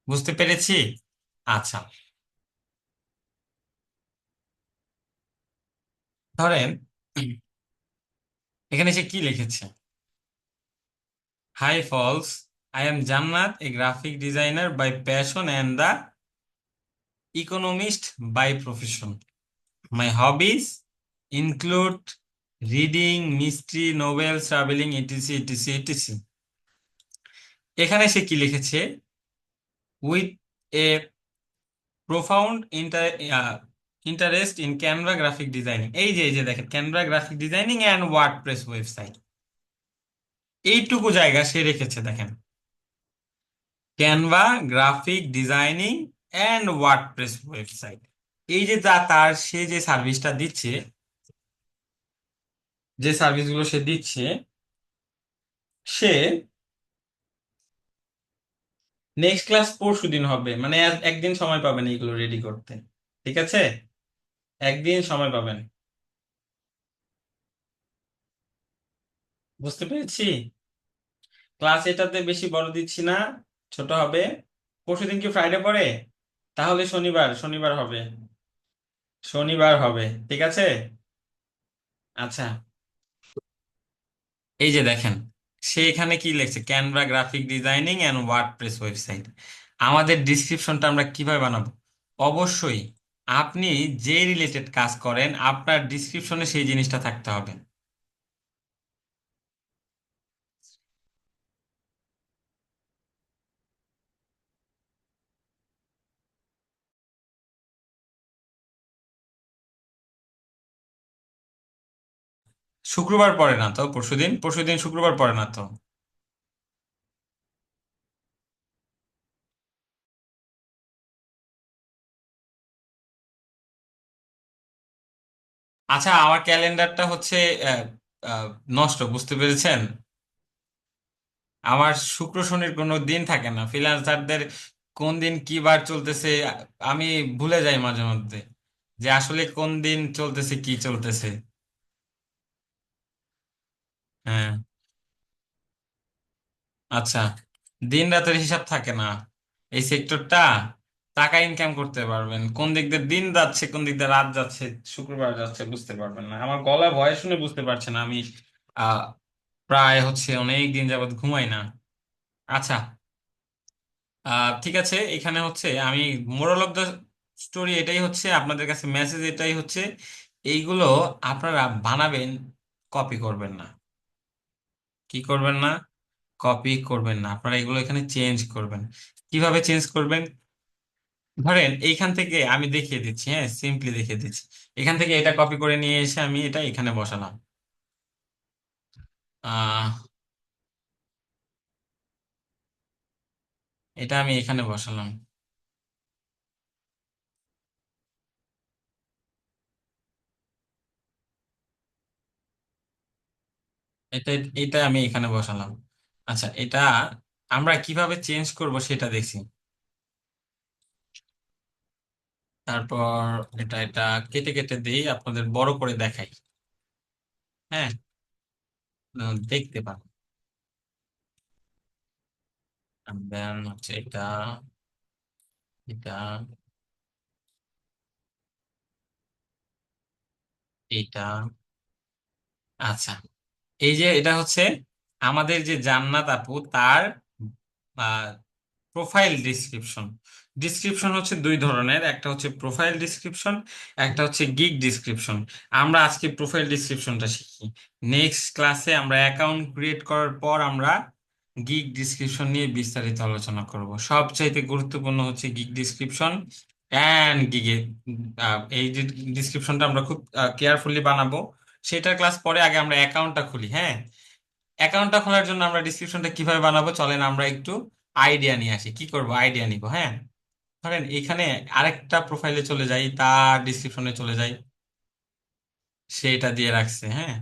বুঝতে পেরেছি? আচ্ছা, ধরেন এখানে সে কি লিখেছে? High false, I am Jannat, a graphic designer by passion and the economist by profession. My hobbies include reading, mystery, novels, travelling, ETC ETC ETC. এখানে সে কি লিখেছে? With a profound interest in Canva graphic designing. এই যে দেখেন, Canva graphic designing and WordPress website, এইটুকু জায়গা সে রেখেছে, দেখেন। Canva graphic designing and WordPress website, এই যে তার সে যে সার্ভিসটা দিচ্ছে, যে সার্ভিসগুলো সে দিচ্ছে, সে নেক্সট ক্লাস পরশু দিন হবে, মানে একদিন সময় পাবেন এইগুলো রেডি করতে। ঠিক আছে, একদিন সময় পাবেন। বুঝতে পেরেছি? ক্লাস এটাতে বেশি বড় দিচ্ছি না, ছোট হবে। পরশুদিন কি ফ্রাইডে পড়ে? তাহলে শনিবার, শনিবার হবে, শনিবার হবে। ঠিক আছে, আচ্ছা। এই যে দেখেন, সে এখানে কি লিখছে? Canva graphic designing and WordPress website. আমাদের ডিসক্রিপশনটা আমরা কিভাবে বানাবো? অবশ্যই আপনি যে রিলেটেড কাজ করেন আপনার ডিসক্রিপশনে সেই জিনিসটা থাকতে হবে। শুক্রবার পড়ে না তো? পরশুদিন, পরশুদিন শুক্রবার পড়ে না তো? আচ্ছা, আমার ক্যালেন্ডারটা হচ্ছে আহ, আহ, নষ্ট, বুঝতে পেরেছেন? আমার শুক্র শনির কোনো দিন থাকে না, ফ্রিল্যান্সারদের কোন দিন কি বার চলতেছে আমি ভুলে যাই মাঝে মধ্যে, যে আসলে কোন দিন চলতেছে কি চলতেছে। হ্যাঁ, আচ্ছা, দিন রাতের হিসাব থাকে না এই সেক্টরটা। টাকা ইনকাম করতে পারবেন, কোন দিক দিয়ে দিন যাচ্ছে কোন দিক দিয়ে রাত যাচ্ছে, শুক্রবার যাচ্ছে বুঝতে পারবেন না। আমার গলা ভয় শুনে বুঝতে পারছেন আমি আহ প্রায় হচ্ছে অনেক দিন যাবত ঘুমাই না। আচ্ছা, ঠিক আছে, এখানে হচ্ছে আমি মোরাল অফ দ্য স্টোরি এটাই হচ্ছে, আপনাদের কাছে মেসেজ এটাই হচ্ছে, এইগুলো আপনারা বানাবেন, কপি করবেন না। কি করবেন না? কপি করবেন না, আপনারা এগুলো এখানে চেঞ্জ করবেন। কিভাবে চেঞ্জ করবেন? ধরেন এইখান থেকে আমি দেখিয়ে দিচ্ছি, হ্যাঁ, সিম্পলি দেখিয়ে দিচ্ছি। এখান থেকে এটা কপি করে নিয়ে এসে আমি এটা এখানে বসালাম। আহ এটা আমি এখানে বসালাম। এটা এটা আমি এখানে বসালাম। আচ্ছা, এটা আমরা কিভাবে চেঞ্জ করব সেটা দেখছি। তারপর এটা কেটে কেটে দিই, আপনাদের বড় করে দেখাই। হ্যাঁ, দেখতে পান। দেন হচ্ছে এটা এটা আচ্ছা, এই যে এটা হচ্ছে আমাদের যে জান্নাত আপু তার প্রোফাইল ডিসক্রিপশন। ডিসক্রিপশন হচ্ছে দুই ধরনের, একটা হচ্ছে প্রোফাইল ডিসক্রিপশন, একটা হচ্ছে গিগ ডিসক্রিপশন। আমরা আজকে প্রোফাইল ডিসক্রিপশনটা শিখি। নেক্সট ক্লাসে আমরা অ্যাকাউন্ট ক্রিয়েট করার পর আমরা গিগ ডিসক্রিপশন নিয়ে বিস্তারিত আলোচনা করব। সবচাইতে গুরুত্বপূর্ণ হচ্ছে গিগ ডিসক্রিপশন অ্যান্ড গিগে। এই যে ডিসক্রিপশনটা আমরা খুব কেয়ারফুলি বানাবো, সেটার ক্লাস পরে আগে আমরা অ্যাকাউন্টটা খুলি। হ্যাঁ, অ্যাকাউন্টটা খোলার জন্য আমরা ডিসক্রিপশনটা কিভাবে বানাবো চলেন আমরা একটু আইডিয়া নিয়ে আসি। কি করব, আইডিয়া নিব। হ্যাঁ, ধরেন এখানে আরেকটা প্রোফাইলে চলে যাই, তার ডিসক্রিপশনে চলে যাই, সেটা দিয়ে রাখছে। হ্যাঁ,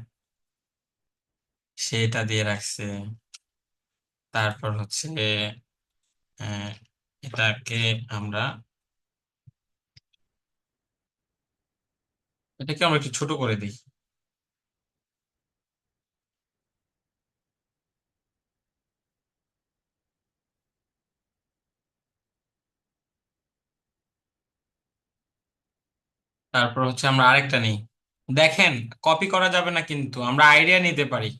সেটা দিয়ে রাখছে। তারপর হচ্ছে আহ, এটাকে আমরা এটাকে আমরা একটু ছোট করে দিই। তারপর হচ্ছে আমরা আরেকটা নিই। দেখেন, কপি করা যাবে না, কিন্তু আমরা আইডিয়া নিতে পারি।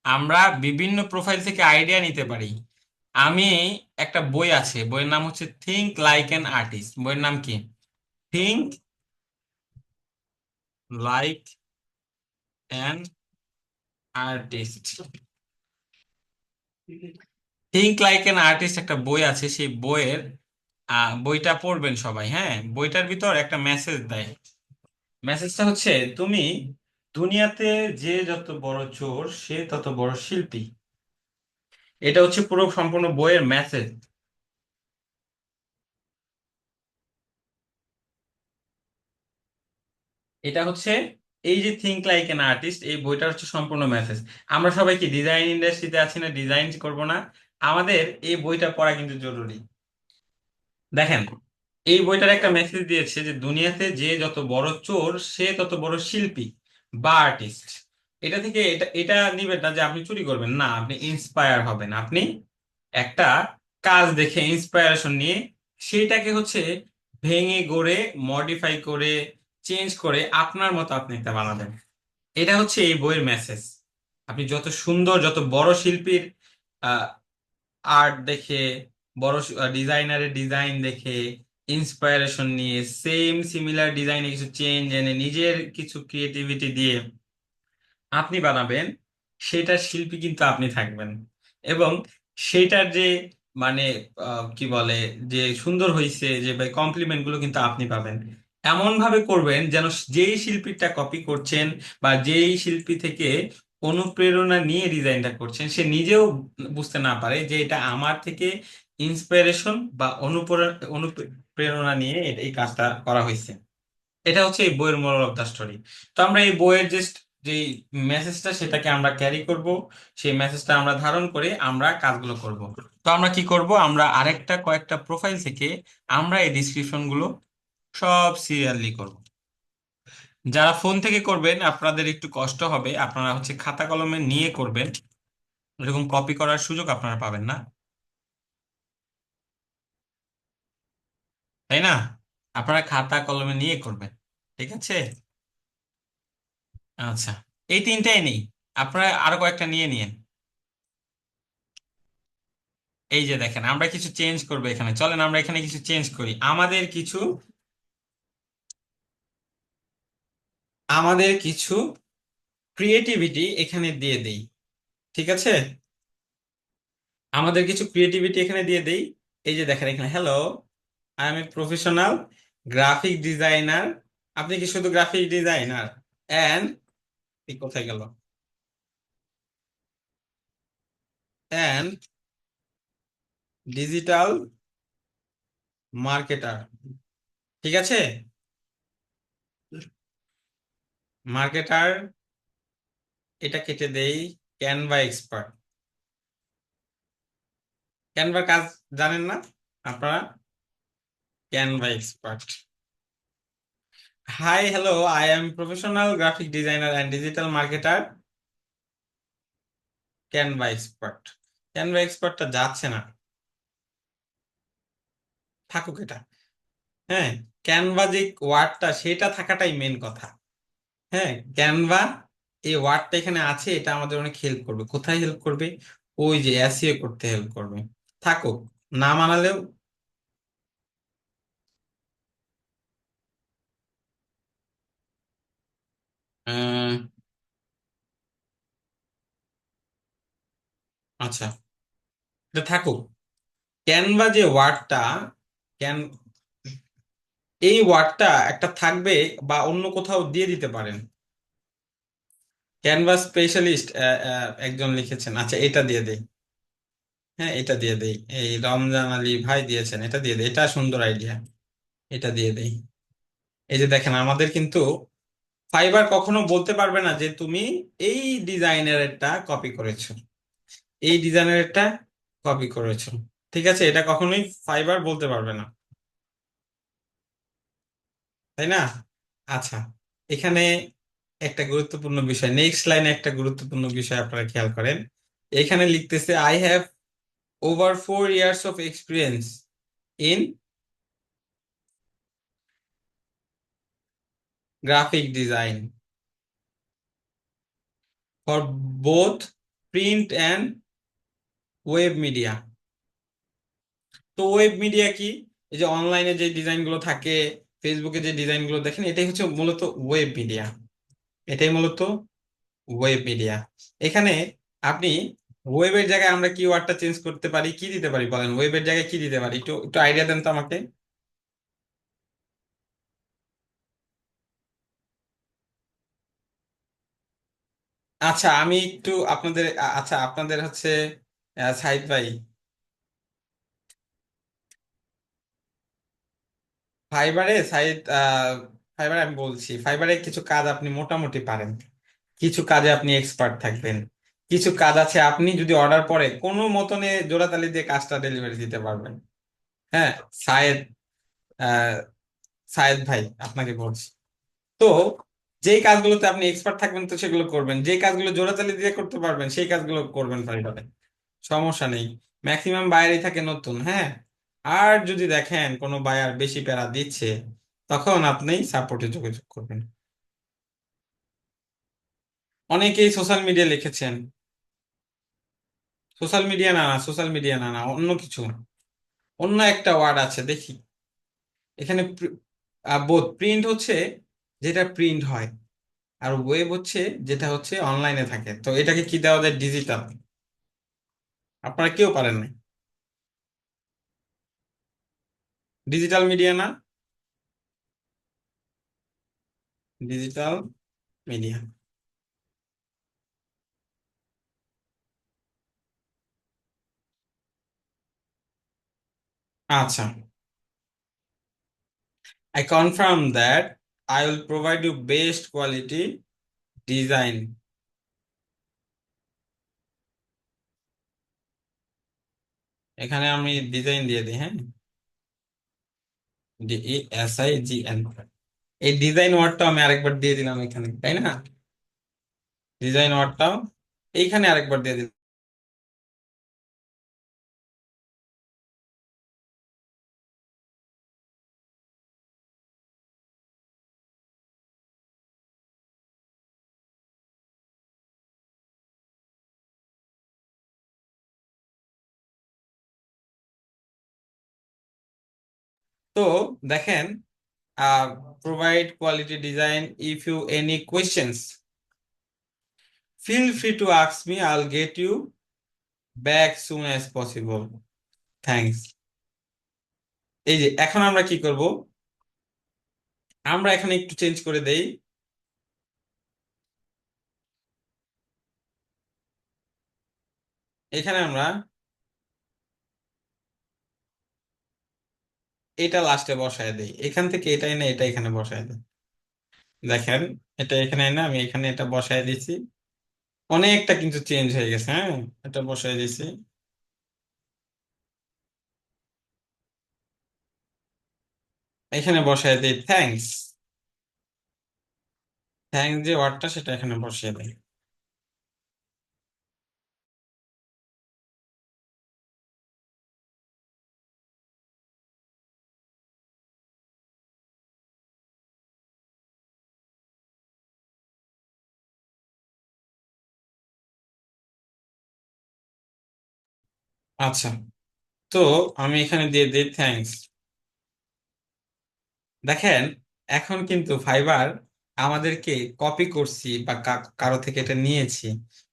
আমরা বিভিন্ন প্রোফাইল থেকে আইডিয়া নিতে পারি। আমি একটা বই আছে, বইয়ের নাম হচ্ছে থিঙ্ক লাইক অ্যান আর্টিস্ট। বইয়ের নাম কি? Think like an artist. Think like an artist একটা বই আছে, সেই বইয়ের বইটা পড়বেন সবাই। হ্যাঁ, বইটার ভিতর একটা মেসেজ দেয়। মেসেজটা হচ্ছে, তুমি দুনিয়াতে যে যত বড় চোর সে তত বড় শিল্পী। এটা হচ্ছে পুরো সম্পূর্ণ বইয়ের মেসেজ। এটা হচ্ছে এই যে থিঙ্ক লাইক অ্যান আর্টিস্ট, এই বইটা হচ্ছে সম্পূর্ণ মেসেজ। আমরা সবাই কি ডিজাইন ইন্ডাস্ট্রিতে আছি না, ডিজাইন করব না? আমাদের এই বইটা পড়া কিন্তু জরুরি। দেখেন, এই বইটার একটা মেসেজ দিয়েছে যে দুনিয়াতে যে যত বড় চোর সে তত বড় শিল্পী বা আর্টিস্ট। এটা থেকে এটা এটা নিবেন না যে আপনি চুরি করবেন, না, আপনি ইন্সপায়ার হবেন। আপনি একটা কাজ দেখে ইন্সপায়ারেশন নিয়ে সেইটাকে হচ্ছে ভেঙে গড়ে মডিফাই করে চেঞ্জ করে আপনার মতো আপনি একটা বানাবেন। এটা হচ্ছে এই বইয়ের মেসেজ। আপনি যত সুন্দর, যত বড় শিল্পীর আর্ট দেখে, বড় ডিজাইনারের ডিজাইন দেখে ইন্সপায়ারেশন নিয়ে সেম সিমিলার ডিজাইনে কিছু চেঞ্জ এনে নিজের কিছু ক্রিয়েটিভিটি দিয়ে আপনি বানাবেন, সেটার শিল্পী কিন্তু আপনি থাকবেন। এবং সেটার যে মানে কি বলে, যে সুন্দর হয়েছে যে ভাই কমপ্লিমেন্ট গুলো কিন্তু আপনি পাবেন। এমন ভাবে করবেন যেন যেই শিল্পীটা কপি করছেন বা যেই শিল্পী থেকে অনুপ্রেরণা নিয়ে ডিজাইনটা করছেন সে নিজেও বুঝতে না পারে যে এটা আমার থেকে ইন্সপিরেশন বা অনুপ্রেরণা নিয়ে এই কাজটা করা হয়েছে। এটা হচ্ছে এই বইয়ের মোরাল অফ দ্য স্টোরি। তো আমরা এই বইয়ের যে মেসেজটা সেটাকে আমরা ক্যারি করব, সেই মেসেজটা আমরা ধারণ করে আমরা কাজগুলো করব। তো আমরা কি করব, আমরা আরেকটা কয়েকটা প্রোফাইল থেকে আমরা এই ডিসক্রিপশন গুলো সব সিরিয়ালি করব। যারা ফোন থেকে করবেন আপনাদের একটু কষ্ট হবে, আপনারা হচ্ছে খাতা কলমে নিয়ে করবেন, এরকম কপি করার সুযোগ আপনারা পাবেন না, তাই না? আপনারা খাতা কলমে নিয়ে করবেন, ঠিক আছে? আচ্ছা, এই তিনটাই নেই, আপনারা আরো কয়েকটা নিয়ে নিন। এই যে দেখেন, আমরা কিছু চেঞ্জ করবো এখানে, চলেন আমরা এখানে কিছু চেঞ্জ করি। আমাদের কিছু ক্রিয়েটিভিটি এখানে দিয়ে দেই, ঠিক আছে? আমাদের কিছু ক্রিয়েটিভিটি এখানে দিয়ে দেই। এই যে দেখেন এখানে, hello, I M a professional graphic designer. আপনি কি শুধু গ্রাফিক ডিজাইনার অ্যান্ড, কোথায় গেল, অ্যান্ড ডিজিটাল মার্কেটার, ঠিক আছে? মার্কেটার, এটা কেটে দেই। Canva expert. ক্যানভার কাজ জানেন না আপনারা? Canva expert. Hi hello, I am professional graphic designer and digital marketer. Canva expert. Canva এক্সপার্টটা যাচ্ছে না, থাকুক এটা। হ্যাঁ, ক্যানভা যে ওয়ার্ডটা সেটা থাকাটাই মেন কথা। হ্যাঁ, ক্যানভা এই ওয়ার্ডটা এখানে আছে, এটা আমাদের অনেক হেল্প করবে। কোথায় হেল্প করবে? ওই যে এসইও করতে হেল্প করবে। থাকুক, না মানালেও। উম, আচ্ছা, এটা থাকুক। ক্যানভা যে ওয়ার্ডটা, ক্যান এই ওয়ার্ডটা একটা থাকবে, বা অন্য কোথাও দিয়ে দিতে পারেন। ক্যানভা স্পেশালিস্ট একজন লিখেছেন, আচ্ছা এটা দিয়ে দেই। হ্যাঁ, এটা দিয়ে দেই। এই রমজান আলী ভাই দিয়েছেন, এটা দিয়ে দেই, এটা সুন্দর আইডিয়া। এটা দিয়ে দেই। এই যে দেখেন, আমাদের কিন্তু ফাইবার কখনো বলতে পারবে না যে তুমি এই ডিজাইনারেরটা কপি করেছো, এই ডিজাইনারেরটা কপি করেছো। ঠিক আছে, এটা কখনোই ফাইবার বলতে পারবে না, তাই না? আচ্ছা, এখানে একটা গুরুত্বপূর্ণ বিষয়, নেক্সট লাইনে একটা গুরুত্বপূর্ণ বিষয় আপনারা খেয়াল করেন। এখানে লিখতেছে I have over 4 years of experience in graphic design for both print and web media. তো ওয়েব মিডিয়া কি? এই যে অনলাইনে যে ডিজাইন গুলো থাকে, ফেসবুকে যে ডিজাইন গুলো দেখেন, এটাই হচ্ছে মূলত ওয়েব মিডিয়া। এটাই মূলত ওয়েব মিডিয়া। এখানে আপনি ওয়েবের জায়গায় আমরা কি ওয়ার্ডটা চেঞ্জ করতে পারি, কি দিতে পারি বলেন? ওয়েবের জায়গায় কি দিতে পারি, একটু একটু আইডিয়া দেন তো আমাকে। আচ্ছা, আমি একটু আপনাদের আচ্ছা আপনাদের হচ্ছে সাইদ ভাই, ফাইবারে সাইদ ফাইবারে আমি বলছি, ফাইবারে কিছু কাজ আপনি মোটামুটি পারেন, কিছু কাজে আপনি এক্সপার্ট থাকবেন, কিছু কাজ আছে আপনি যদি অর্ডার পরে কোনো মতনে জোড়াতালি দিয়ে কাজটা ডেলিভারি দিতে পারবেন। হ্যাঁ, সায়েদ, আহ, সায়েদ ভাই আপনাকে বলছি। তো যেই কাজগুলোতে আপনি এক্সপার্ট থাকবেন তো সেগুলো করবেন, যেই কাজগুলো জোড়াতালি দিয়ে করতে পারবেন সেই কাজগুলো করবেন ফাইবারে। সমস্যা নেই, ম্যাক্সিমাম বায়ারই থাকে নতুন। হ্যাঁ, আর যদি দেখেন কোনো বায়ার বেশি প্যারা দিচ্ছে, তখন আপনি সাপোর্টে যোগাযোগ করবেন। অনেকেই সোশ্যাল মিডিয়া লিখেছেন। সোশ্যাল মিডিয়া না, না সোশ্যাল মিডিয়া না, না অন্য কিছু, অন্য একটা ওয়ার্ড আছে দেখি এখানে। বোধ প্রিন্ট হচ্ছে যেটা প্রিন্ট হয়, আর ওয়েব হচ্ছে যেটা হচ্ছে অনলাইনে থাকে। তো এটাকে কি দেওয়া যায়? ডিজিটাল। আপনারা কেউ পারেন না। ডিজিটাল মিডিয়া না? Digital media. আচ্ছা, I confirm that I will provide you best quality design. এখানে আমি ডিজাইন দিয়ে দিই। হ্যাঁ, DESIGN, এই ডিজাইন ওয়ার্ডটা আমি আরেকবার দিয়ে দিলাম এখানে, তাই না? ডিজাইন ওয়ার্ডটাও এইখানে আরেকবার দিয়ে দিলাম। তো দেখেন, provide quality design, if you any questions feel free to ask me, I'll get you back soon as possible. Thanks. এই যে এখন আমরা কি করব, আমরা এখানে একটু চেঞ্জ করে দেই। এখানে আমরা এটা লাস্টে বসায় দেই, এখান থেকে এটা এনে এটা এখানে বসায় দেই। দেখেন, এটা এখানে এনে আমি এখানে এটা বসায় দিছি। অনেকটা কিন্তু চেঞ্জ হয়ে গেছে। হ্যাঁ, এটা বসাই দিছি। এখানে বসাই দিই থ্যাঙ্কস। থ্যাঙ্কস যে ওয়ার্ডটা সেটা এখানে বসিয়ে দিই। আচ্ছা, তো আমি এখানে দিয়ে দিই থ্যাঙ্কস। দেখেন, এখন কিন্তু ফাইবার আমাদেরকে কপি করছি বা কারো থেকে এটা নিয়েছি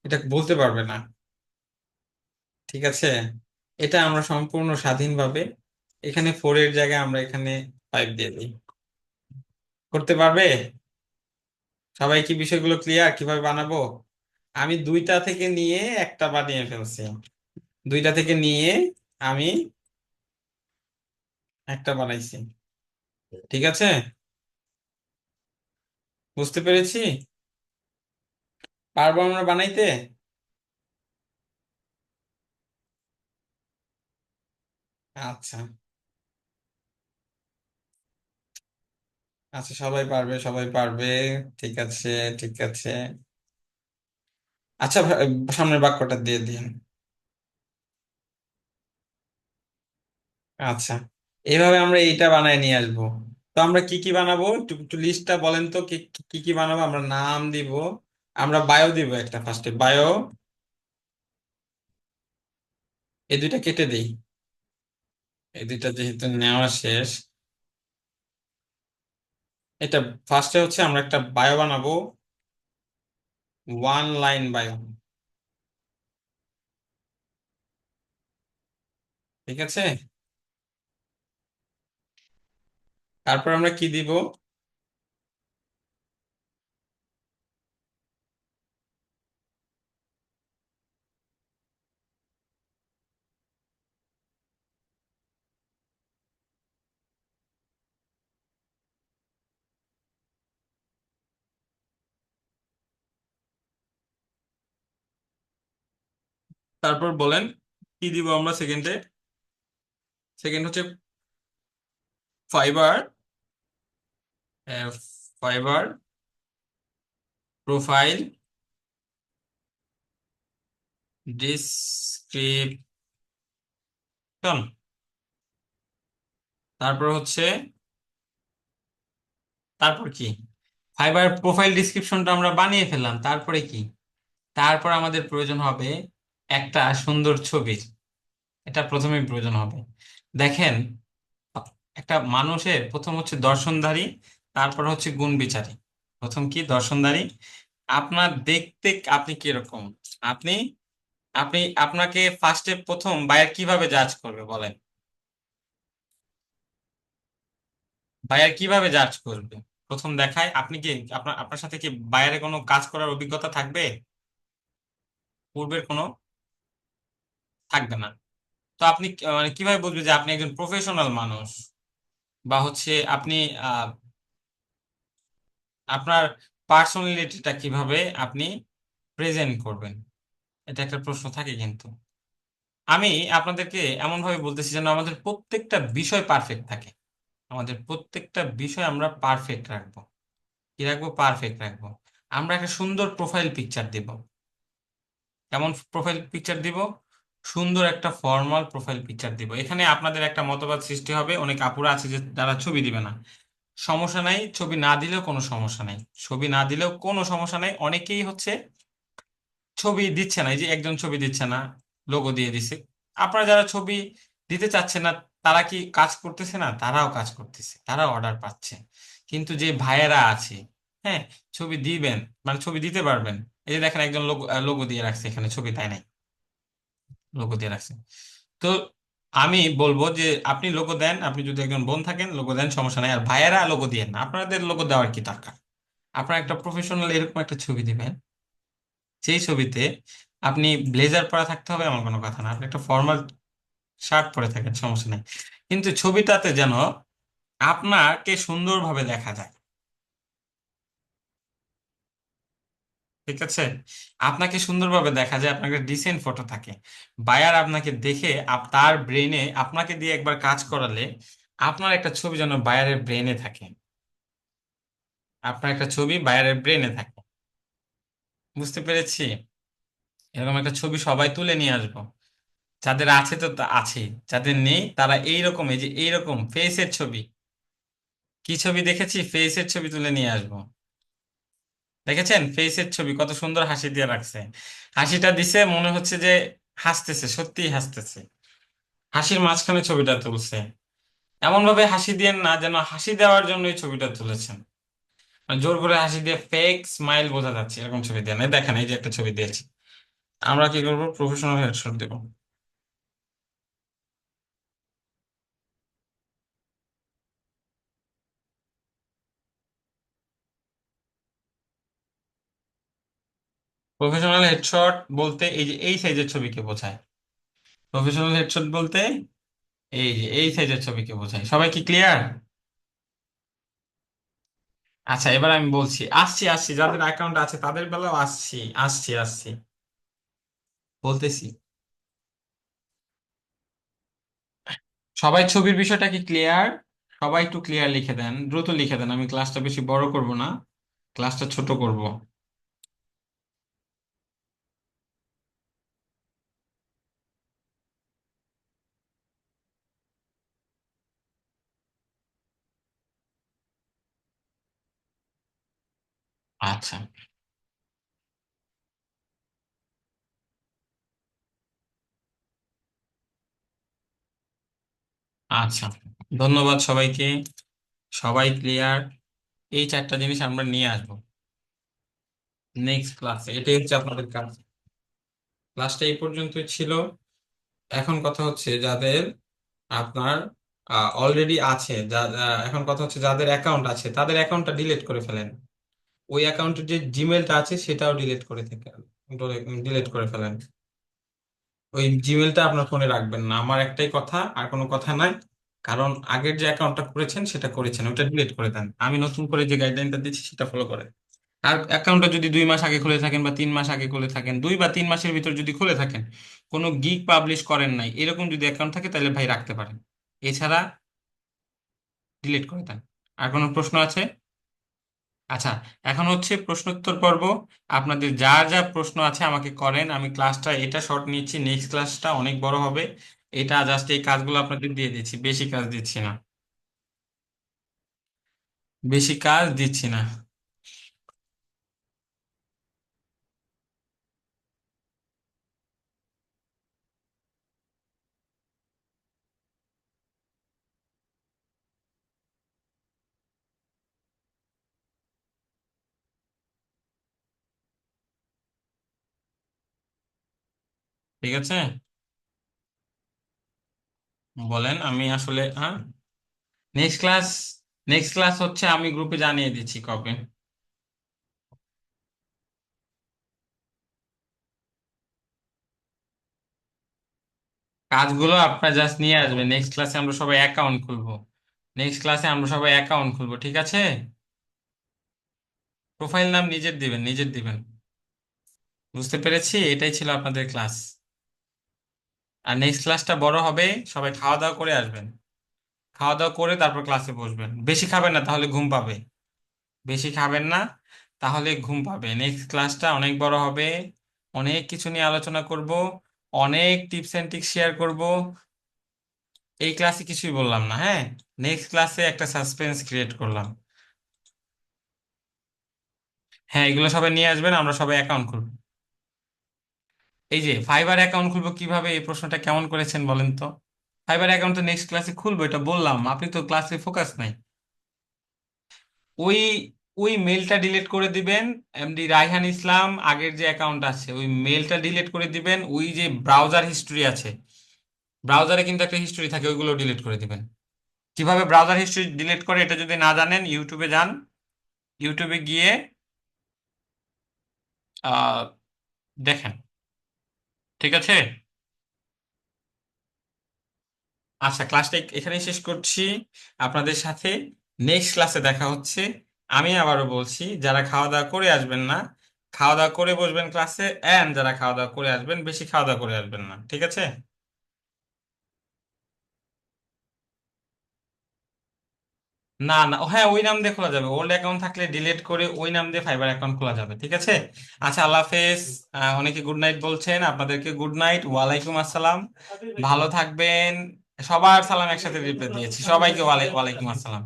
এটা বলতে পারবে না। ঠিক আছে, এটা আমরা সম্পূর্ণ স্বাধীনভাবে এখানে 4 এর জায়গায় আমরা এখানে 5 দিয়ে দিই। করতে পারবে? সবাই কি বিষয়গুলো ক্লিয়ার কিভাবে বানাবো? আমি দুইটা থেকে নিয়ে একটা বানিয়ে ফেলছি। দুইটা থেকে নিয়ে আমি একটা বানাইছি। ঠিক আছে, বুঝতে পেরেছি। পারবো আমরা বানাইতে? আচ্ছা। আচ্ছা, সবাই পারবে, সবাই পারবে। ঠিক আছে, ঠিক আছে। আচ্ছা, সামনের বাক্যটা দিয়ে দিন। আচ্ছা, এইভাবে আমরা এইটা বানায় নিয়ে আসবো। তো আমরা কি কি বানাবো, একটু একটু লিস্টটা বলেন তো, কি কি কি বানাবো? আমরা নাম দিব, আমরা বায়ো দিব একটা, ফার্স্টে বায়ো। এই দুইটা কেটে দিই, এই দুইটা যেহেতু নেওয়া শেষ। এটা ফার্স্টে হচ্ছে আমরা একটা বায়ো বানাবো, 1 লাইন বায়ো। ঠিক আছে, তারপর আমরা কি দিব? তারপর বলেন কি দিব আমরা সেকেন্ডে? সেকেন্ড হচ্ছে ফাইবার, ফাইবার প্রোফাইল ডিসক্রিপশন। তারপর হচ্ছে, তারপর কি? ফাইবার প্রোফাইল ডিসক্রিপশনটা আমরা বানিয়ে ফেললাম, তারপরে কি? তারপর আমাদের প্রয়োজন হবে একটা সুন্দর ছবির। এটা প্রথমেই প্রয়োজন হবে। দেখেন, একটা মানুষের প্রথম হচ্ছে দর্শনধারী, তারপর হচ্ছে গুণ বিচারী। প্রথম কি? দর্শনধারী। আপনার দেখতে আপনি কিরকম? আপনি আপনি আপনাকে ফার্স্টে প্রথম বায়ার কিভাবে জাজ করবে বলেন? বায়ার কিভাবে জাজ করবে? প্রথম দেখায় আপনি কি, আপনার আপনার সাথে কি বায়ারে কোনো কাজ করার অভিজ্ঞতা থাকবে? পূর্বের কোনো থাকবে না। তো আপনি মানে কিভাবে বুঝবে যে আপনি একজন প্রফেশনাল মানুষ, বা হচ্ছে আপনি আহ, আপনার পার্সোনালিটিটা কিভাবে আপনি প্রেজেন্ট করবেন? এটা একটা প্রশ্ন থাকে কিন্তু। আমি আপনাদেরকে এমন ভাবে বলতেছি যেন আমাদের প্রত্যেকটা বিষয় পারফেক্ট থাকে। আমাদের প্রত্যেকটা বিষয় আমরা পারফেক্ট রাখবো। কি রাখবো? পারফেক্ট রাখবো। আমরা একটা সুন্দর প্রোফাইল পিকচার দিব। কেমন প্রোফাইল পিকচার দিব? সুন্দর একটা ফর্মাল প্রোফাইল পিকচার দিব। এখানে আপনাদের একটা মতবাদ সৃষ্টি হবে, অনেক আপুরা আছে যে যারা ছবি দিবে না। সমস্যা নাই, ছবি না দিলেও কোনো সমস্যা নাই। ছবি না দিলেও কোনো সমস্যা নাই। অনেকেই হচ্ছে ছবি দিচ্ছে না, এই যে একজন ছবি দিচ্ছে না, লোগো দিয়ে দিছে। আপনারা যারা ছবি দিতে চাচ্ছে না, তারা কি কাজ করতেছে না? তারাও কাজ করতেছে, তারাও অর্ডার পাচ্ছে। কিন্তু যে ভাইয়েরা আছে, হ্যাঁ, ছবি দিবেন, মানে ছবি দিতে পারবেন। এই যে দেখেন, একজন লোগো লোগো দিয়ে রাখছে এখানে, ছবি তাই নাই, লোগো দিয়ে রাখছে। তো আমি বলবো যে আপনি লোগো দেন, আপনি যদি একজন বোন থাকেন লোগো দেন, সমস্যা নাই। আর ভাইয়েরা লোগো দিয়েন না, আপনাদের লোগো দেওয়ার কি দরকার? আপনারা একটা প্রফেশনাল এরকম একটা ছবি দিবেন, সেই ছবিতে আপনি ব্লেজার পরা থাকতে হবে এমন কোনো কথা না, আপনি একটা ফর্মাল শার্ট পরে থাকেন, সমস্যা নেই। কিন্তু ছবিটাতে যেন আপনাকে সুন্দরভাবে দেখা যায়। ঠিক আছে, আপনাকে সুন্দরভাবে দেখা যায়, আপনার একটা ডিসেন্ট ফটো থাকে, বায়ার আপনাকে দেখে তার ব্রেনে আপনাকে দিয়ে একবার কাজ করালে আপনার একটা ছবি যেন বায়ারের ব্রেনে থাকে, আপনার একটা ছবি বায়ারের ব্রেনে থাকে। বুঝতে পেরেছি? এরকম একটা ছবি সবাই তুলে নিয়ে আসবো, যাদের আছে তো তা আছে, যাদের নেই তারা এইরকম, এই যে এইরকম ফেসের ছবি, কি ছবি দেখেছি, ফেসের ছবি তুলে নিয়ে আসবো। দেখেছেন ফেসের ছবি কত সুন্দর হাসি দিয়ে রাখছে, হাসিটা দিছে মনে হচ্ছে যে হাসতেছে, সত্যিই হাসতেছে, হাসির মাঝখানে ছবিটা তুলছে। এমন ভাবে হাসি দিয়েন না যেন হাসি দেওয়ার জন্য এই ছবিটা তুলেছেন, মানে জোর করে হাসি দিয়ে ফেক স্মাইল বোঝা যাচ্ছে এরকম ছবি দেন। এই দেখেন, এই যে একটা ছবি দিয়েছি। আমরা কি করবো, প্রফেশনাল হেডশট দেবো। প্রফেশনাল হেডশট বলতে এই যে এই সাইজের ছবিকে বোঝায়। প্রফেশনাল হেডশট বলতে এই যে এই সাইজের ছবিকে বোঝায়। সবাই কি ক্লিয়ার? আচ্ছা, এবার আমি বলছি, আসছি আসছি, যাদের অ্যাকাউন্ট আছে তাদের বেলাও আসছি, আসছি আসছি, বলতেছি। সবাই ছবির বিষয়টা কি ক্লিয়ার? সবাই একটু ক্লিয়ার লিখে দেন, দ্রুত লিখে দেন, আমি ক্লাসটা বেশি বড় করব না, ক্লাসটা ছোট করব। আচ্ছা, আচ্ছা, ধন্যবাদ সবাইকে। সবাই ক্লিয়ার? এই চারটা জিনিস আমরা নিয়ে আসবো নেক্সট ক্লাসে, এটাই হচ্ছে আপনাদের কাজ। ক্লাসটা এই পর্যন্তই ছিল। এখন কথা হচ্ছে যাদের আপনার অলরেডি আছে, এখন কথা হচ্ছে যাদের অ্যাকাউন্ট আছে তাদের অ্যাকাউন্টটা ডিলিট করে ফেলেন। ওই অ্যাকাউন্টের যে জিমেলটা আছে সেটাও ডিলিট করে থেকে ডিলিট করে ফেলেন। ওই জিমেলটা আপনার ফোনে রাখবেন না, আমার একটাই কথা, আর কোনো কথা নাই। কারণ আগের যে অ্যাকাউন্টটা করেছেন সেটা করেছেন, ওটা ডিলিট করে দেন, আমি নতুন করে যে গাইডলাইনটা দিচ্ছি সেটা ফলো করেন। আর অ্যাকাউন্টটা যদি 2 মাস আগে খুলে থাকেন বা 3 মাস আগে খুলে থাকেন, 2 বা 3 মাসের ভিতর যদি খুলে থাকেন, কোনো গিগ পাবলিশ করেন নাই এরকম যদি অ্যাকাউন্ট থাকে তাহলে ভাই রাখতে পারেন, এছাড়া ডিলিট করে দেন। আর কোনো প্রশ্ন আছে? আচ্ছা, এখন হচ্ছে প্রশ্নোত্তর পর্ব। আপনাদের যার যা প্রশ্ন আছে আমাকে করেন, আমি ক্লাসটা এটা শর্ট নিচ্ছি, নেক্সট ক্লাসটা অনেক বড় হবে। এটা জাস্ট এই কাজগুলো আপনাদের দিয়ে দিচ্ছি, বেশি কাজ দিচ্ছি না, বেশি কাজ দিচ্ছি না। ঠিক আছে, বলেন। আমি আসলে হ্যাঁ, নেক্সট ক্লাস, নেক্সট ক্লাস হচ্ছে আমি গ্রুপে জানিয়ে দিচ্ছি কবে। কাজগুলো আপনার জাস্ট নিয়ে আসবেন, নেক্সট ক্লাসে আমরা সবাই অ্যাকাউন্ট খুলবো, নেক্সট ক্লাসে আমরা সবাই অ্যাকাউন্ট খুলবো, ঠিক আছে? প্রোফাইল নাম নিজের দিবেন, নিজের দিবেন। বুঝতে পেরেছি, এটাই ছিল আপনাদের ক্লাস। আর নেক্সট ক্লাসটা বড় হবে, সবাই খাওয়া দাওয়া করে আসবেন, খাওয়া দাওয়া করে তারপর ক্লাসে বসবেন। বেশি খাবেন না তাহলে ঘুম পাবে, বেশি খাবেন না তাহলে ঘুম পাবে। নেক্সট ক্লাসটা অনেক বড় হবে, অনেক কিছু নিয়ে আলোচনা করব, অনেক টিপস এন্ড ট্রিক্স শেয়ার করব। এই ক্লাসে কিছুই বললাম না, হ্যাঁ, নেক্সট ক্লাসে একটা সাসপেন্স ক্রিয়েট করলাম। হ্যাঁ, এগুলো সবাই নিয়ে আসবেন, আমরা সবাই অ্যাকাউন্ট খুলব। এই যে ফাইবার অ্যাকাউন্ট খুলবো কিভাবে, এই প্রশ্নটা কেমন করেছেন বলেন তো? ফাইবার অ্যাকাউন্ট তো নেক্সট ক্লাসে খুলবো, এটা বললাম, আপনি তো ক্লাসে ফোকাস নাই। ওই ওই মেলটা ডিলিট করে দিবেন, এমডি রায়হান ইসলাম আগের যে অ্যাকাউন্ট আছে ওই মেলটা ডিলিট করে দিবেন, ওই যে ব্রাউজার হিস্ট্রি আছে, ব্রাউজারে কিন্তু একটা হিস্ট্রি থাকে, ওইগুলো ডিলিট করে দিবেন। কিভাবে ব্রাউজার হিস্ট্রি ডিলিট করে এটা যদি না জানেন, ইউটিউবে যান, ইউটিউবে গিয়ে আহ দেখেন, ঠিক আছে? আচ্ছা, ক্লাসটা এখানেই শেষ করছি আপনাদের সাথে, নেক্সট ক্লাসে দেখা হচ্ছে। আমি আবারও বলছি, যারা খাওয়া দাওয়া করে আসবেন না খাওয়া দাওয়া করে বসবেন ক্লাসে, এন্ড যারা খাওয়া দাওয়া করে আসবেন বেশি খাওয়া দাওয়া করে আসবেন না, ঠিক আছে? না না, হ্যাঁ ওই নাম দিয়ে খোলা যাবে, ওল্ড অ্যাকাউন্ট থাকলে ডিলিট করে ওই নাম দিয়ে ফাইবার অ্যাকাউন্ট খোলা যাবে, ঠিক আছে? আচ্ছা, আল্লাহ হাফেজ। অনেকে গুড নাইট বলছেন, আপনাদেরকে গুড নাইট, ওয়ালাইকুম আসসালাম, ভালো থাকবেন। সবার সালাম একসাথে রিপ্লাই দিয়েছি, সবাইকে ওয়ালাইকুম আসসালাম।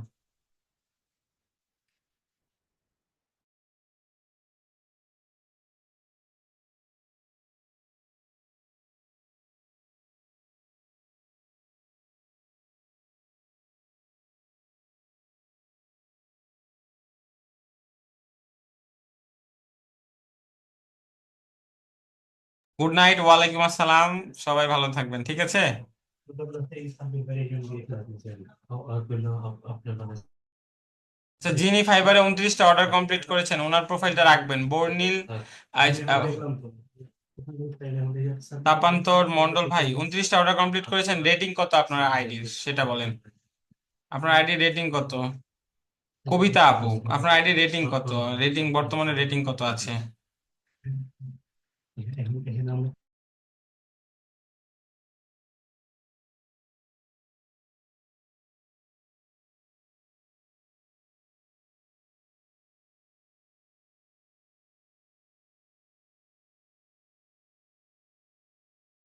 গুড নাইট, ওয়ালাইকুম আসসালাম, সবাই ভালো থাকবেন, ঠিক আছে? আচ্ছা, যিনি ফাইবারে 29টা অর্ডার কমপ্লিট করেছেন ওনার প্রোফাইলটা রাখবেন, বর্ণিল তাপান্তর মন্ডল ভাই, 29টা অর্ডার কমপ্লিট করেছেন, রেটিং কত আপনার আইডির সেটা বলেন। আপনার আইডি রেটিং কত? কবিতা আপু, আপনার আইডি রেটিং কত? রেটিং বর্তমানে রেটিং কত আছে?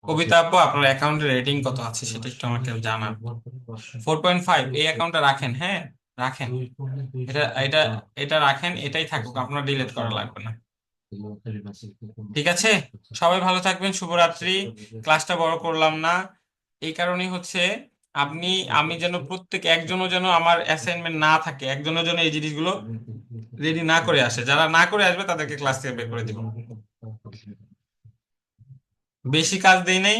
কবিতা আপু, আপনার অ্যাকাউন্টের রেটিং কত আছে সেটা একটু আমাকে জানান। 4.5, এই অ্যাকাউন্টটা রাখেন, হ্যাঁ রাখেন। এটা এটা এটা রাখেন, এটাই থাকুক, আপনার ডিলিট করা লাগবে না, ঠিক আছে? সবাই ভালো থাকবেন, শুভরাত্রি। ক্লাসটা বড় করলাম না, এই কারণেই হচ্ছে আপনি, আমি যেন প্রত্যেক একজনও যেন আমার অ্যাসাইনমেন্ট না থাকে, একজনের জন্য এই জিনিসগুলো রেডি না করে আসে, যারা না করে আসবে তাদেরকে ক্লাস থেকে বের করে দিব। বেশি কাজ দেই নাই,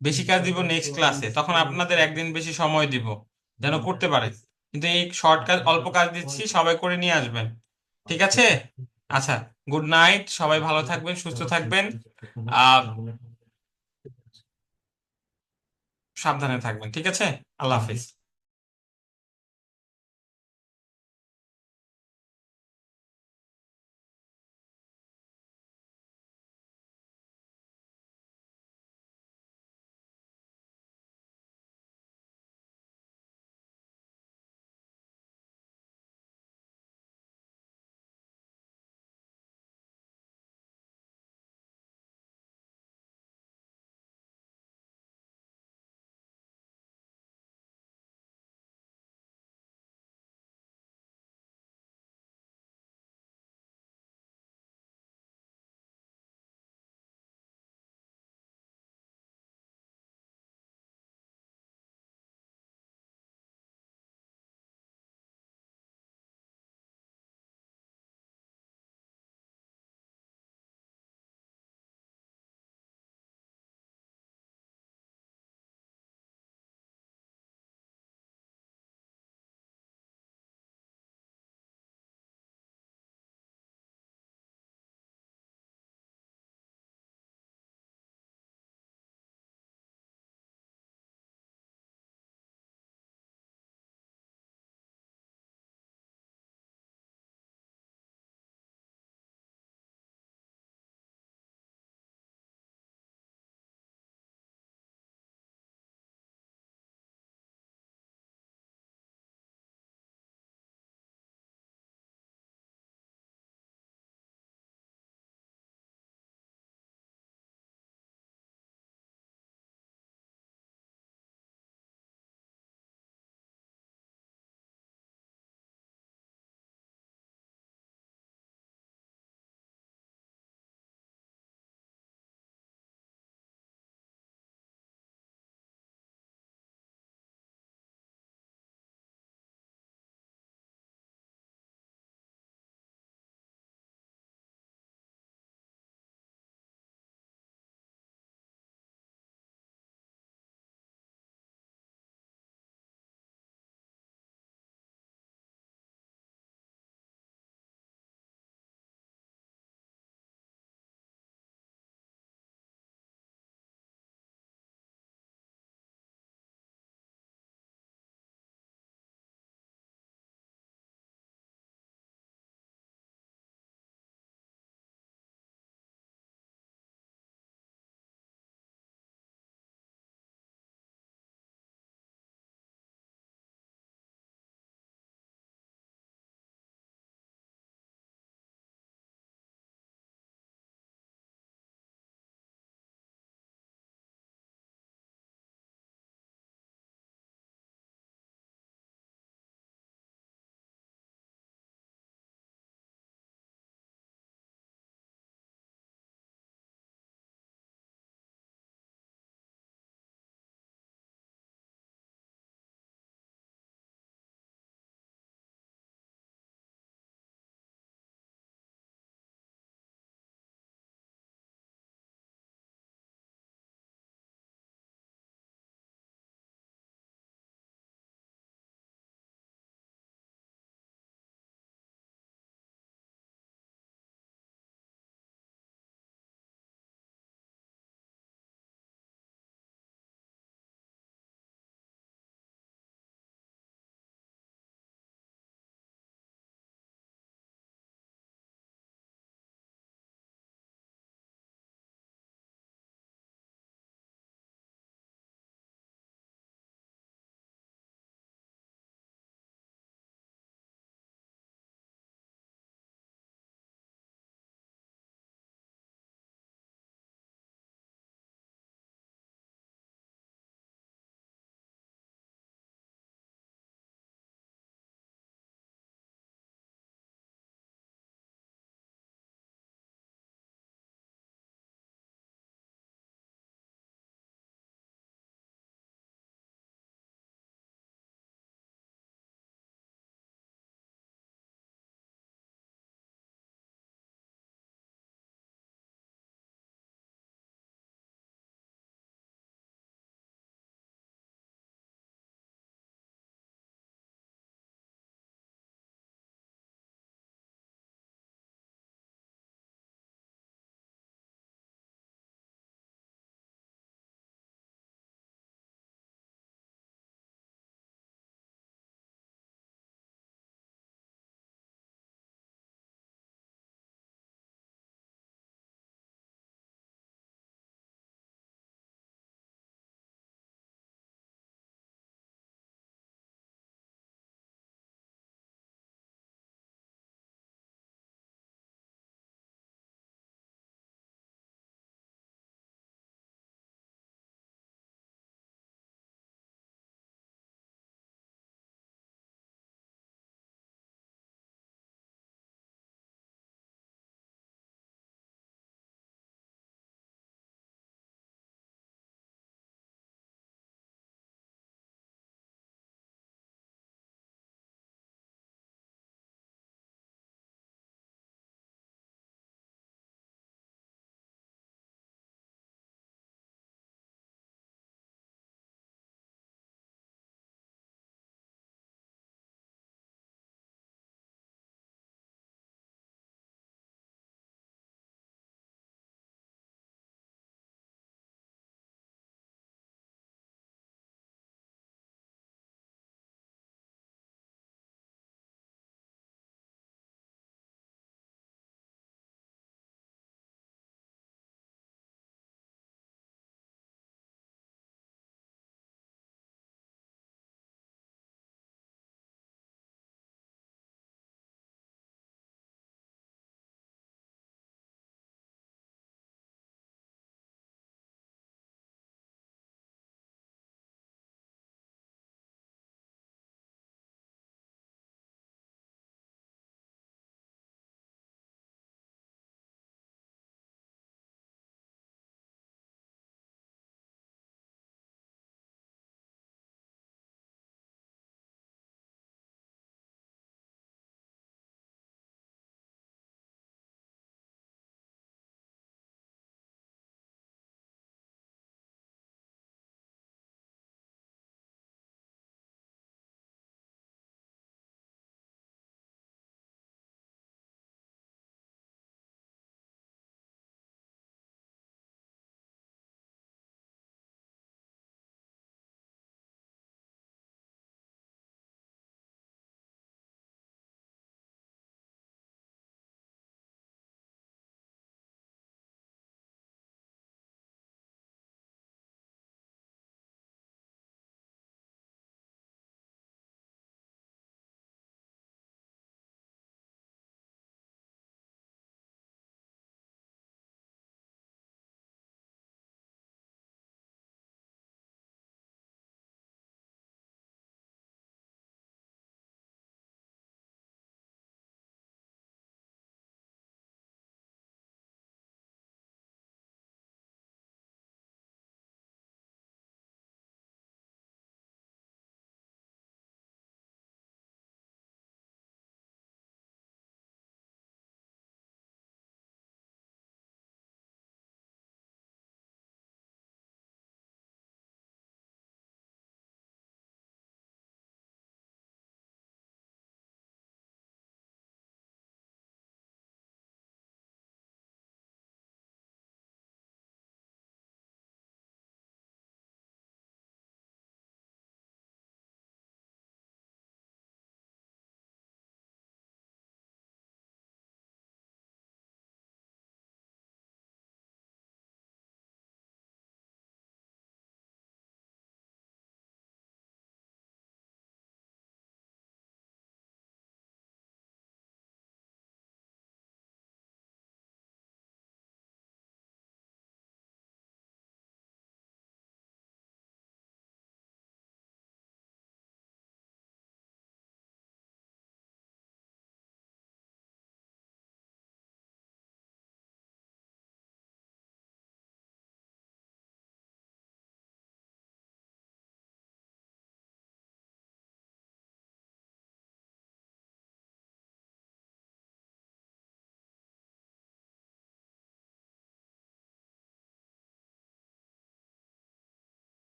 বেশি কাজ দিব নেক্সট ক্লাসে, তখন আপনাদের একদিন বেশি সময় দিব যেন করতে পারে, কিন্তু এই শর্ট কাজ, অল্প কাজ দিচ্ছি, সবাই করে নিয়ে আসবেন, ঠিক আছে? আচ্ছা, গুড নাইট, সবাই ভালো থাকবেন, সুস্থ থাকবেন, আহ সাবধানে থাকবেন, ঠিক আছে? আল্লাহ হাফিজ।